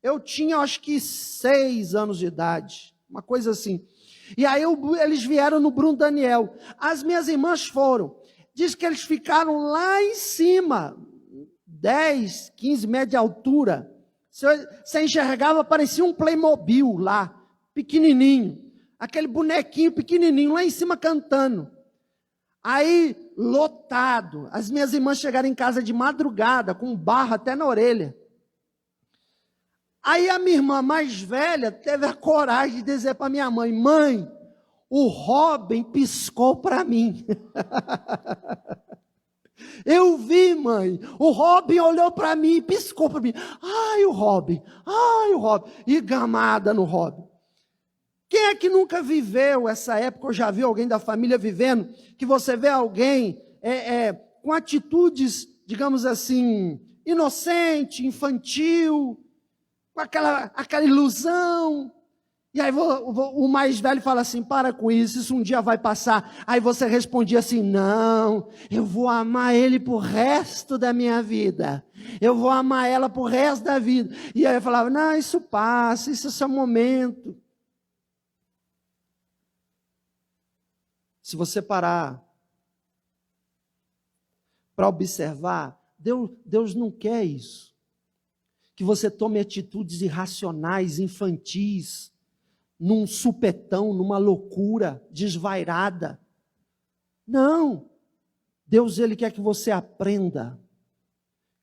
Eu tinha, acho que 6 anos de idade, uma coisa assim. E aí eles vieram no Bruno Daniel. As minhas irmãs foram. Diz que eles ficaram lá em cima, 10, 15 metros de altura. Você enxergava, parecia um Playmobil lá, pequenininho. Aquele bonequinho pequenininho lá em cima cantando. Aí, lotado. As minhas irmãs chegaram em casa de madrugada, com barro até na orelha. Aí a minha irmã mais velha teve a coragem de dizer para minha mãe: mãe, o Robin piscou para mim. Eu vi, mãe, o Robin olhou para mim e piscou para mim. Ai, o Robin, e gamada no Robin. Quem é que nunca viveu essa época, ou já viu alguém da família vivendo, que você vê alguém com atitudes, digamos assim, inocente, infantil, com aquela ilusão, e aí o mais velho fala assim: para com isso um dia vai passar. Aí você respondia assim: não, eu vou amar ele pro resto da minha vida, eu vou amar ela pro resto da vida. E aí eu falava: não, isso passa, isso é só um momento. Se você parar para observar, Deus não quer isso. Que você tome atitudes irracionais, infantis, num supetão, numa loucura desvairada. Não. Deus, Ele quer que você aprenda,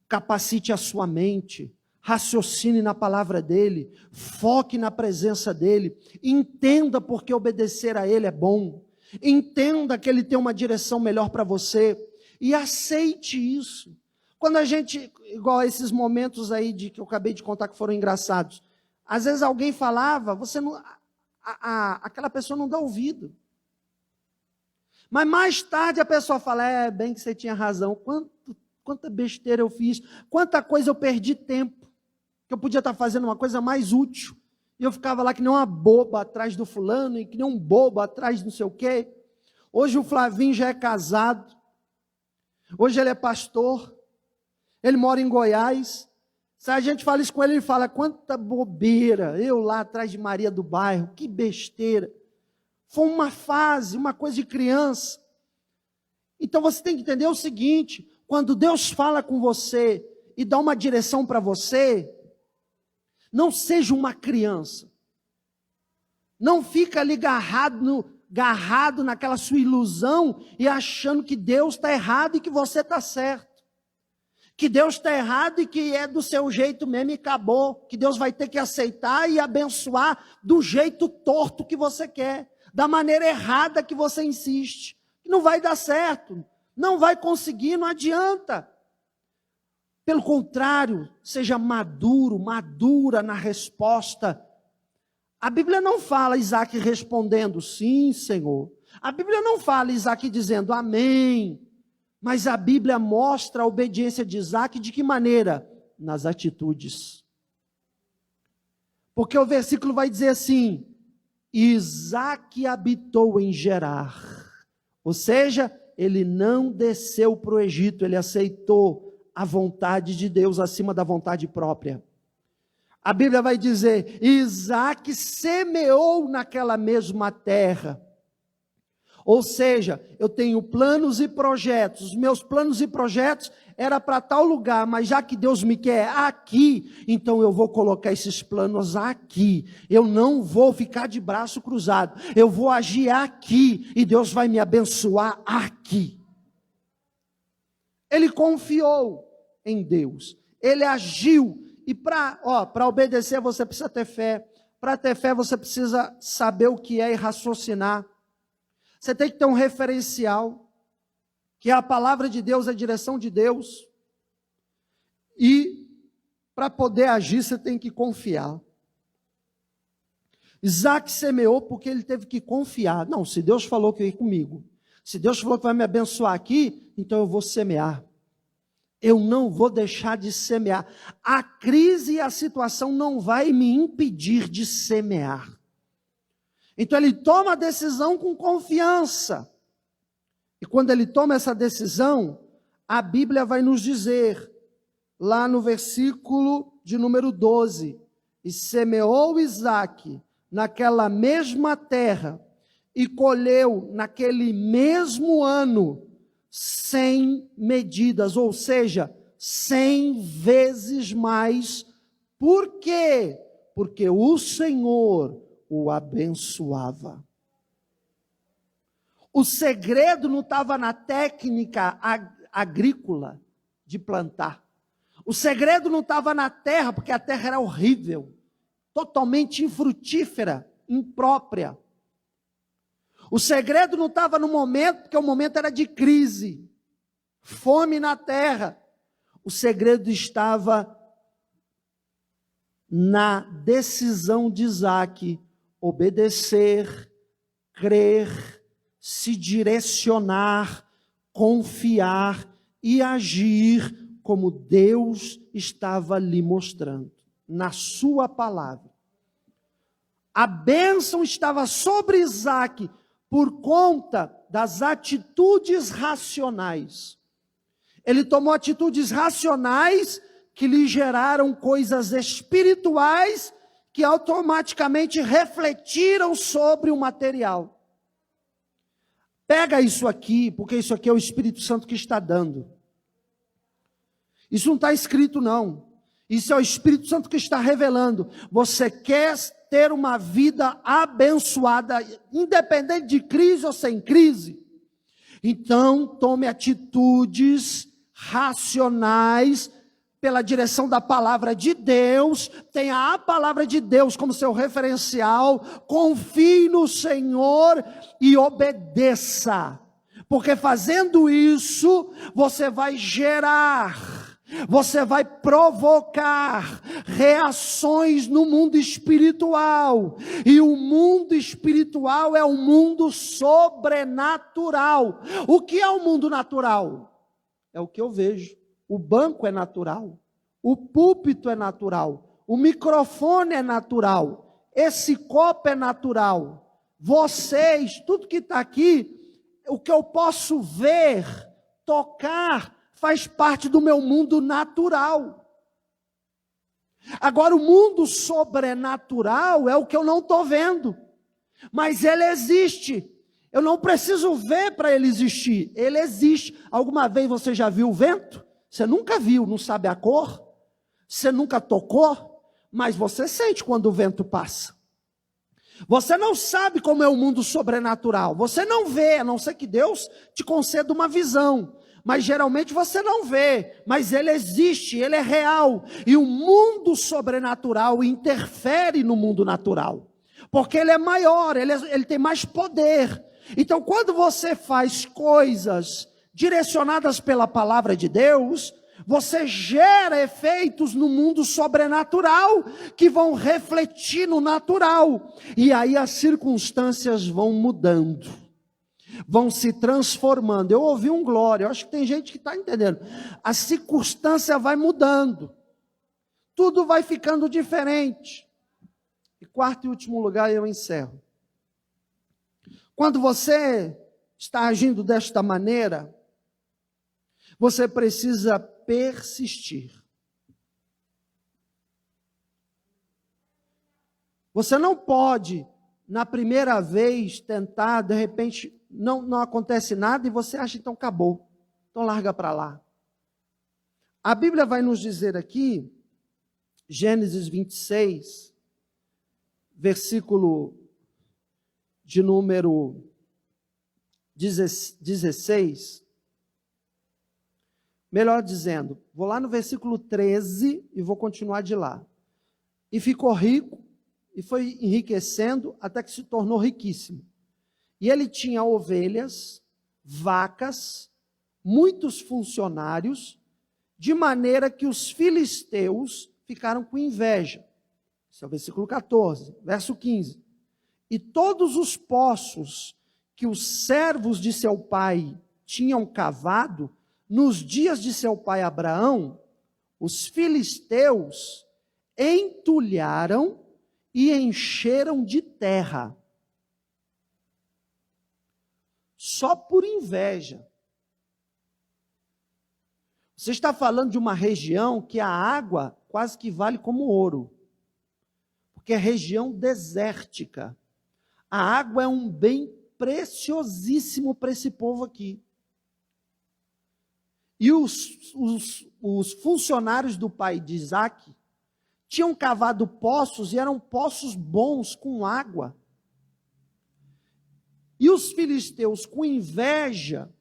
capacite a sua mente, raciocine na palavra dEle, foque na presença dEle, entenda porque obedecer a Ele é bom, entenda que Ele tem uma direção melhor para você, e aceite isso. Quando a gente, igual a esses momentos aí que eu acabei de contar que foram engraçados, às vezes alguém falava, você não, aquela pessoa não dá ouvido. Mas mais tarde a pessoa fala: bem que você tinha razão, quanta besteira eu fiz, quanta coisa eu perdi tempo, que eu podia estar fazendo uma coisa mais útil, e eu ficava lá que nem uma boba atrás do fulano, e que nem um bobo atrás de não sei o quê. Hoje o Flavinho já é casado, hoje ele é pastor, ele mora em Goiás. Se a gente fala isso com ele, ele fala: quanta bobeira, eu lá atrás de Maria do Bairro, que besteira. Foi uma fase, uma coisa de criança. Então você tem que entender o seguinte: quando Deus fala com você e dá uma direção para você, não seja uma criança. Não fica ali agarrado naquela sua ilusão e achando que Deus está errado e que você está certo. Que Deus está errado e que é do seu jeito mesmo e acabou. Que Deus vai ter que aceitar e abençoar do jeito torto que você quer, da maneira errada que você insiste. Não vai dar certo, não vai conseguir, não adianta. Pelo contrário, seja maduro, madura na resposta. A Bíblia não fala Isaac respondendo, sim, Senhor. A Bíblia não fala Isaac dizendo, amém. Mas a Bíblia mostra a obediência de Isaac de que maneira? Nas atitudes. Porque o versículo vai dizer assim, Isaac habitou em Gerar. Ou seja, ele não desceu para o Egito, ele aceitou a vontade de Deus acima da vontade própria. A Bíblia vai dizer, Isaac semeou naquela mesma terra. Ou seja, eu tenho planos e projetos, os meus planos e projetos era para tal lugar, mas já que Deus me quer aqui, então eu vou colocar esses planos aqui. Eu não vou ficar de braço cruzado, eu vou agir aqui e Deus vai me abençoar aqui. Ele confiou em Deus, ele agiu, e para obedecer você precisa ter fé, para ter fé você precisa saber o que é e raciocinar, você tem que ter um referencial, que é a palavra de Deus, a direção de Deus, e para poder agir você tem que confiar. Isaac semeou porque ele teve que confiar, não, se Deus falou que ia comigo, se Deus falou que vai me abençoar aqui, então eu vou semear. Eu não vou deixar de semear. A crise e a situação não vai me impedir de semear. Então ele toma a decisão com confiança. E quando ele toma essa decisão, a Bíblia vai nos dizer, lá no versículo de número 12, e semeou Isaque naquela mesma terra, e colheu naquele mesmo ano, 100 medidas, ou seja, 100 vezes mais. Por quê? Porque o Senhor o abençoava. O segredo não estava na técnica agrícola de plantar. O segredo não estava na terra, porque a terra era horrível, totalmente infrutífera, imprópria. O segredo não estava no momento, porque o momento era de crise, fome na terra. O segredo estava na decisão de Isaque obedecer, crer, se direcionar, confiar e agir como Deus estava lhe mostrando, na sua palavra. A bênção estava sobre Isaque, por conta das atitudes racionais. Ele tomou atitudes racionais que lhe geraram coisas espirituais que automaticamente refletiram sobre o material. Pega isso aqui, porque isso aqui é o Espírito Santo que está dando. Isso não está escrito não. Isso é o Espírito Santo que está revelando. Você quer ter uma vida abençoada, independente de crise ou sem crise? Então, tome atitudes racionais pela direção da palavra de Deus, tenha a palavra de Deus como seu referencial, confie no Senhor e obedeça, porque fazendo isso, você vai gerar, você vai provocar reações no mundo espiritual, e o mundo espiritual é um mundo sobrenatural. O que é o mundo natural? É o que eu vejo. O banco é natural, o púlpito é natural, o microfone é natural, esse copo é natural, vocês, tudo que está aqui, o que eu posso ver, tocar, faz parte do meu mundo natural. Agora o mundo sobrenatural é o que eu não estou vendo, mas ele existe. Eu não preciso ver para ele existir, ele existe. Alguma vez você já viu o vento? Você nunca viu, não sabe a cor, você nunca tocou, mas você sente quando o vento passa. Você não sabe como é o mundo sobrenatural, você não vê, a não ser que Deus te conceda uma visão, mas geralmente você não vê, mas ele existe, ele é real, e o mundo sobrenatural interfere no mundo natural, porque ele é maior, ele tem mais poder. Então quando você faz coisas direcionadas pela palavra de Deus, Você gera efeitos no mundo sobrenatural que vão refletir no natural. E aí as circunstâncias vão mudando, vão se transformando. Eu ouvi um glória, eu acho que tem gente que está entendendo. A circunstância vai mudando, tudo vai ficando diferente. E quarto e último lugar, eu encerro. Quando você está agindo desta maneira, você precisa persistir. Você não pode, na primeira vez, tentar, de repente, não acontece nada e você acha, então acabou. Então larga para lá. A Bíblia vai nos dizer aqui, Gênesis 26, versículo de número 16, melhor dizendo, vou lá no versículo 13 e vou continuar de lá. E ficou rico, e foi enriquecendo até que se tornou riquíssimo. E ele tinha ovelhas, vacas, muitos funcionários, de maneira que os filisteus ficaram com inveja. Esse é o versículo 14, verso 15. E todos os poços que os servos de seu pai tinham cavado, nos dias de seu pai Abraão, os filisteus entulharam e encheram de terra. Só por inveja. Você está falando de uma região que a água quase que vale como ouro. Porque é região desértica. A água é um bem preciosíssimo para esse povo aqui. E os funcionários do pai de Isaac tinham cavado poços e eram poços bons com água. E os filisteus, com inveja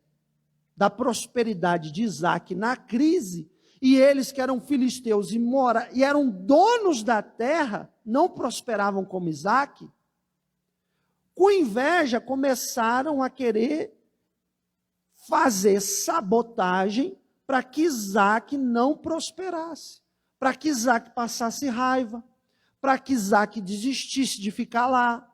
da prosperidade de Isaac na crise, e eles que eram filisteus e eram donos da terra, não prosperavam como Isaac, com inveja começaram a querer fazer sabotagem para que Isaac não prosperasse, para que Isaac passasse raiva, para que Isaac desistisse de ficar lá,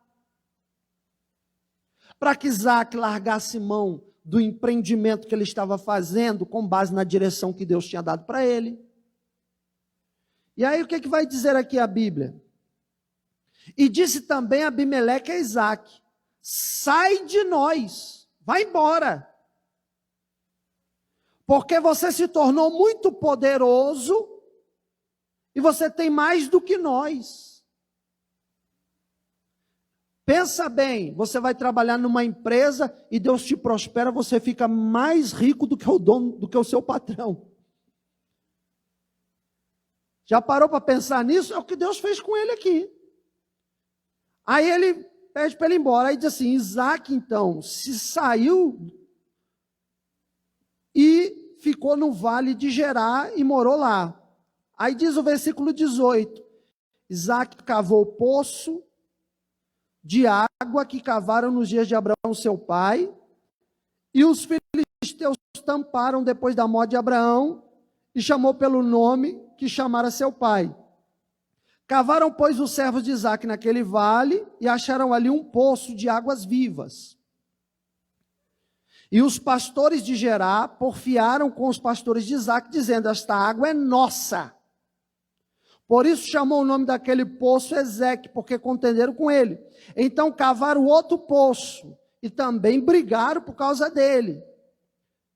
para que Isaac largasse mão do empreendimento que ele estava fazendo com base na direção que Deus tinha dado para ele. E aí o que vai dizer aqui a Bíblia? E disse também Abimeleque a Isaac: sai de nós, vai embora, porque você se tornou muito poderoso e você tem mais do que nós. Pensa bem, você vai trabalhar numa empresa e Deus te prospera, você fica mais rico do que o dono, do que o seu patrão. Já parou para pensar nisso? É o que Deus fez com ele aqui. Aí ele pede para ele ir embora. Aí diz assim: Isaac então se saiu e ficou no vale de Gerar e morou lá. Aí diz o versículo 18: Isaac cavou o poço de água que cavaram nos dias de Abraão seu pai, e os filisteus tamparam depois da morte de Abraão, e chamou pelo nome que chamara seu pai. Cavaram, pois, os servos de Isaac naquele vale, e acharam ali um poço de águas vivas. E os pastores de Gerar porfiaram com os pastores de Isaac, dizendo: esta água é nossa. Por isso chamou o nome daquele poço Ezeque, porque contenderam com ele. Então cavaram outro poço, e também brigaram por causa dele.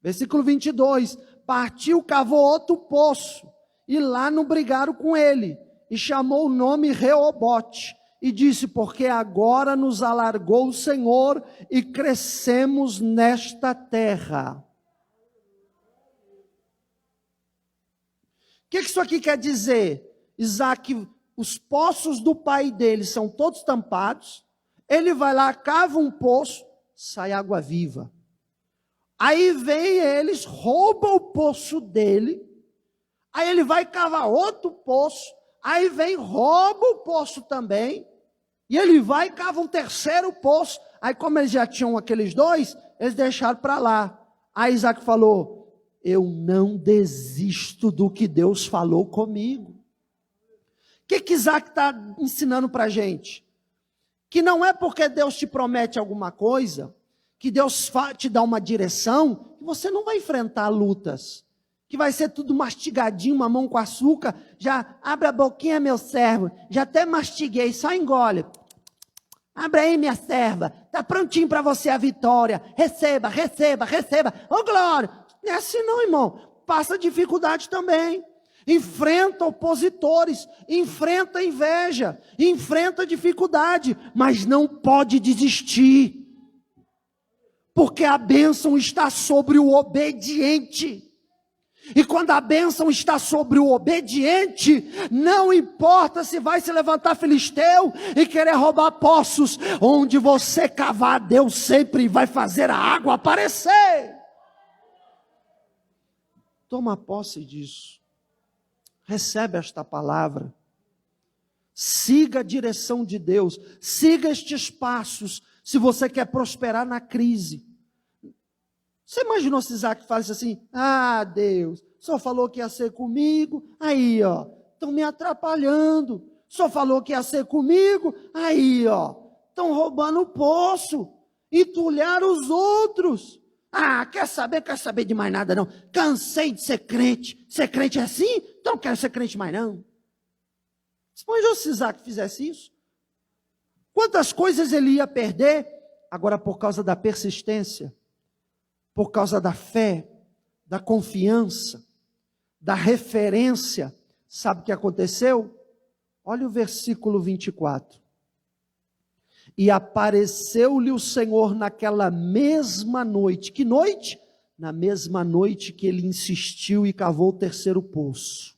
Versículo 22, partiu, cavou outro poço, e lá não brigaram com ele, e chamou o nome Reobote, e disse: porque agora nos alargou o Senhor, e crescemos nesta terra. O que isso aqui quer dizer? Isaac, os poços do pai dele são todos tampados, ele vai lá, cava um poço, sai água viva. Aí vem eles, roubam o poço dele, aí ele vai cavar outro poço, aí vem, rouba o poço também, e ele vai e cava um terceiro poço. Aí como eles já tinham aqueles dois, eles deixaram para lá. Aí Isaac falou: eu não desisto do que Deus falou comigo. O que Isaac está ensinando para a gente? Que não é porque Deus te promete alguma coisa, que Deus te dá uma direção, que você não vai enfrentar lutas, que vai ser tudo mastigadinho, mamão com açúcar. Já abre a boquinha, meu servo, já até mastiguei, só engole. Abre aí, minha serva, está prontinho para você a vitória, receba, receba, receba, ô glória. Não é assim não, irmão, passa dificuldade também. Enfrenta opositores, enfrenta inveja, enfrenta dificuldade, mas não pode desistir, porque a bênção está sobre o obediente. E quando a bênção está sobre o obediente, não importa se vai se levantar filisteu e querer roubar poços, onde você cavar, Deus sempre vai fazer a água aparecer. Toma posse disso. Recebe esta palavra, siga a direção de Deus, siga estes passos, se você quer prosperar na crise. Você imaginou se Isaac falasse assim, Deus, só falou que ia ser comigo, aí estão me atrapalhando, só falou que ia ser comigo, aí estão roubando o poço, entulharam os outros. Quer saber de mais nada não, cansei de ser crente é assim? Então não quero ser crente mais não. Você imaginou se Isaac fizesse isso? Quantas coisas ele ia perder, agora por causa da persistência, por causa da fé, da confiança, da referência. Sabe o que aconteceu? Olha o versículo 24. E apareceu-lhe o Senhor naquela mesma noite. Que noite? Na mesma noite que ele insistiu e cavou o terceiro poço.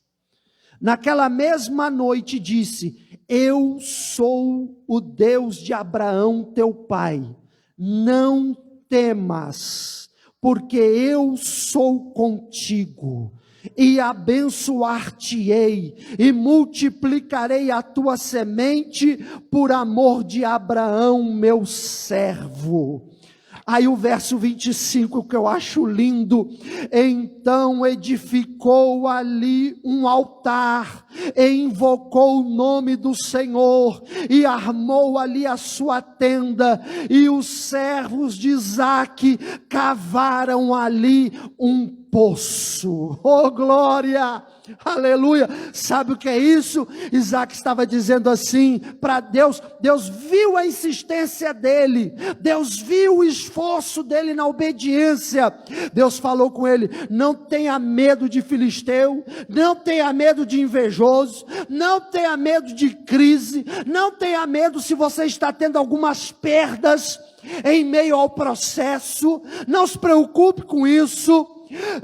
Naquela mesma noite disse, eu sou o Deus de Abraão teu pai. Não temas, porque eu sou contigo. E abençoar-te-ei, e multiplicarei a tua semente, por amor de Abraão, meu servo. Aí o verso 25, que eu acho lindo, então edificou ali um altar, e invocou o nome do Senhor, e armou ali a sua tenda, e os servos de Isaque cavaram ali um poço. Oh glória, aleluia. Sabe o que é isso? Isaac estava dizendo assim para Deus. Deus viu a insistência dele, Deus viu o esforço dele na obediência. Deus falou com ele, não tenha medo de filisteu, não tenha medo de invejoso, não tenha medo de crise, não tenha medo se você está tendo algumas perdas em meio ao processo, não se preocupe com isso.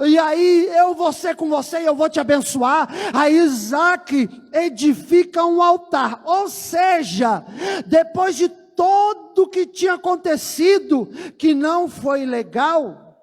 E aí eu vou ser com você e eu vou te abençoar. Aí Isaac edifica um altar, ou seja, depois de tudo que tinha acontecido, que não foi legal,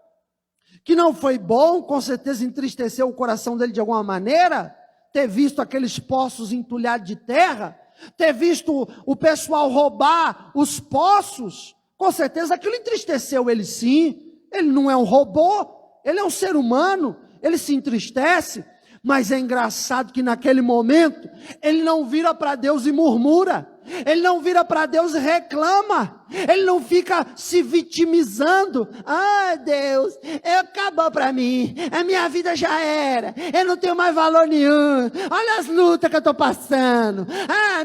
que não foi bom, com certeza entristeceu o coração dele de alguma maneira, ter visto aqueles poços entulhados de terra, ter visto o pessoal roubar os poços, com certeza aquilo entristeceu ele sim. Ele não é um robô, ele é um ser humano, ele se entristece, mas é engraçado que naquele momento, ele não vira para Deus e murmura, ele não vira para Deus e reclama, ele não fica se vitimizando. Deus, acabou para mim, a minha vida já era, eu não tenho mais valor nenhum, olha as lutas que eu estou passando,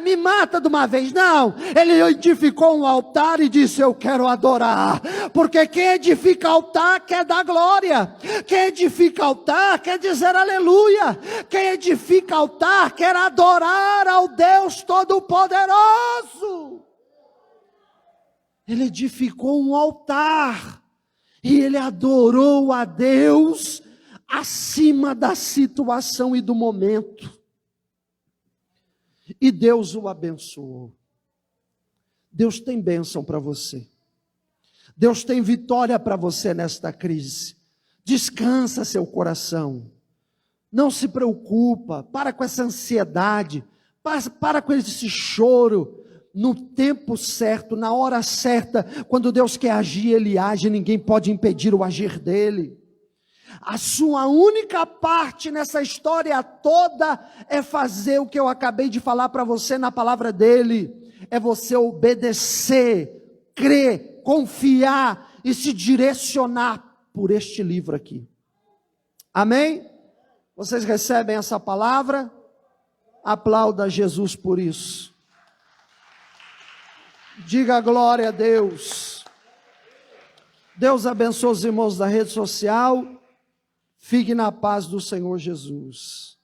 me mata de uma vez. Não, ele edificou um altar e disse, eu quero adorar, porque quem edifica altar quer dar glória, quem edifica altar quer dizer aleluia, quem edifica altar quer adorar ao Deus Todo-Poderoso. Ele edificou um altar e ele adorou a Deus acima da situação e do momento, e Deus o abençoou. Deus tem bênção para você, Deus tem vitória para você nesta crise. Descansa seu coração, não se preocupa, para com essa ansiedade, para com esse choro. No tempo certo, na hora certa, quando Deus quer agir, Ele age, ninguém pode impedir o agir dEle. A sua única parte nessa história toda é fazer o que eu acabei de falar para você na palavra dele. É você obedecer, crer, confiar e se direcionar por este livro aqui. Amém? Vocês recebem essa palavra? Aplauda Jesus por isso. Diga glória a Deus. Deus abençoe os irmãos da rede social. Fique na paz do Senhor Jesus.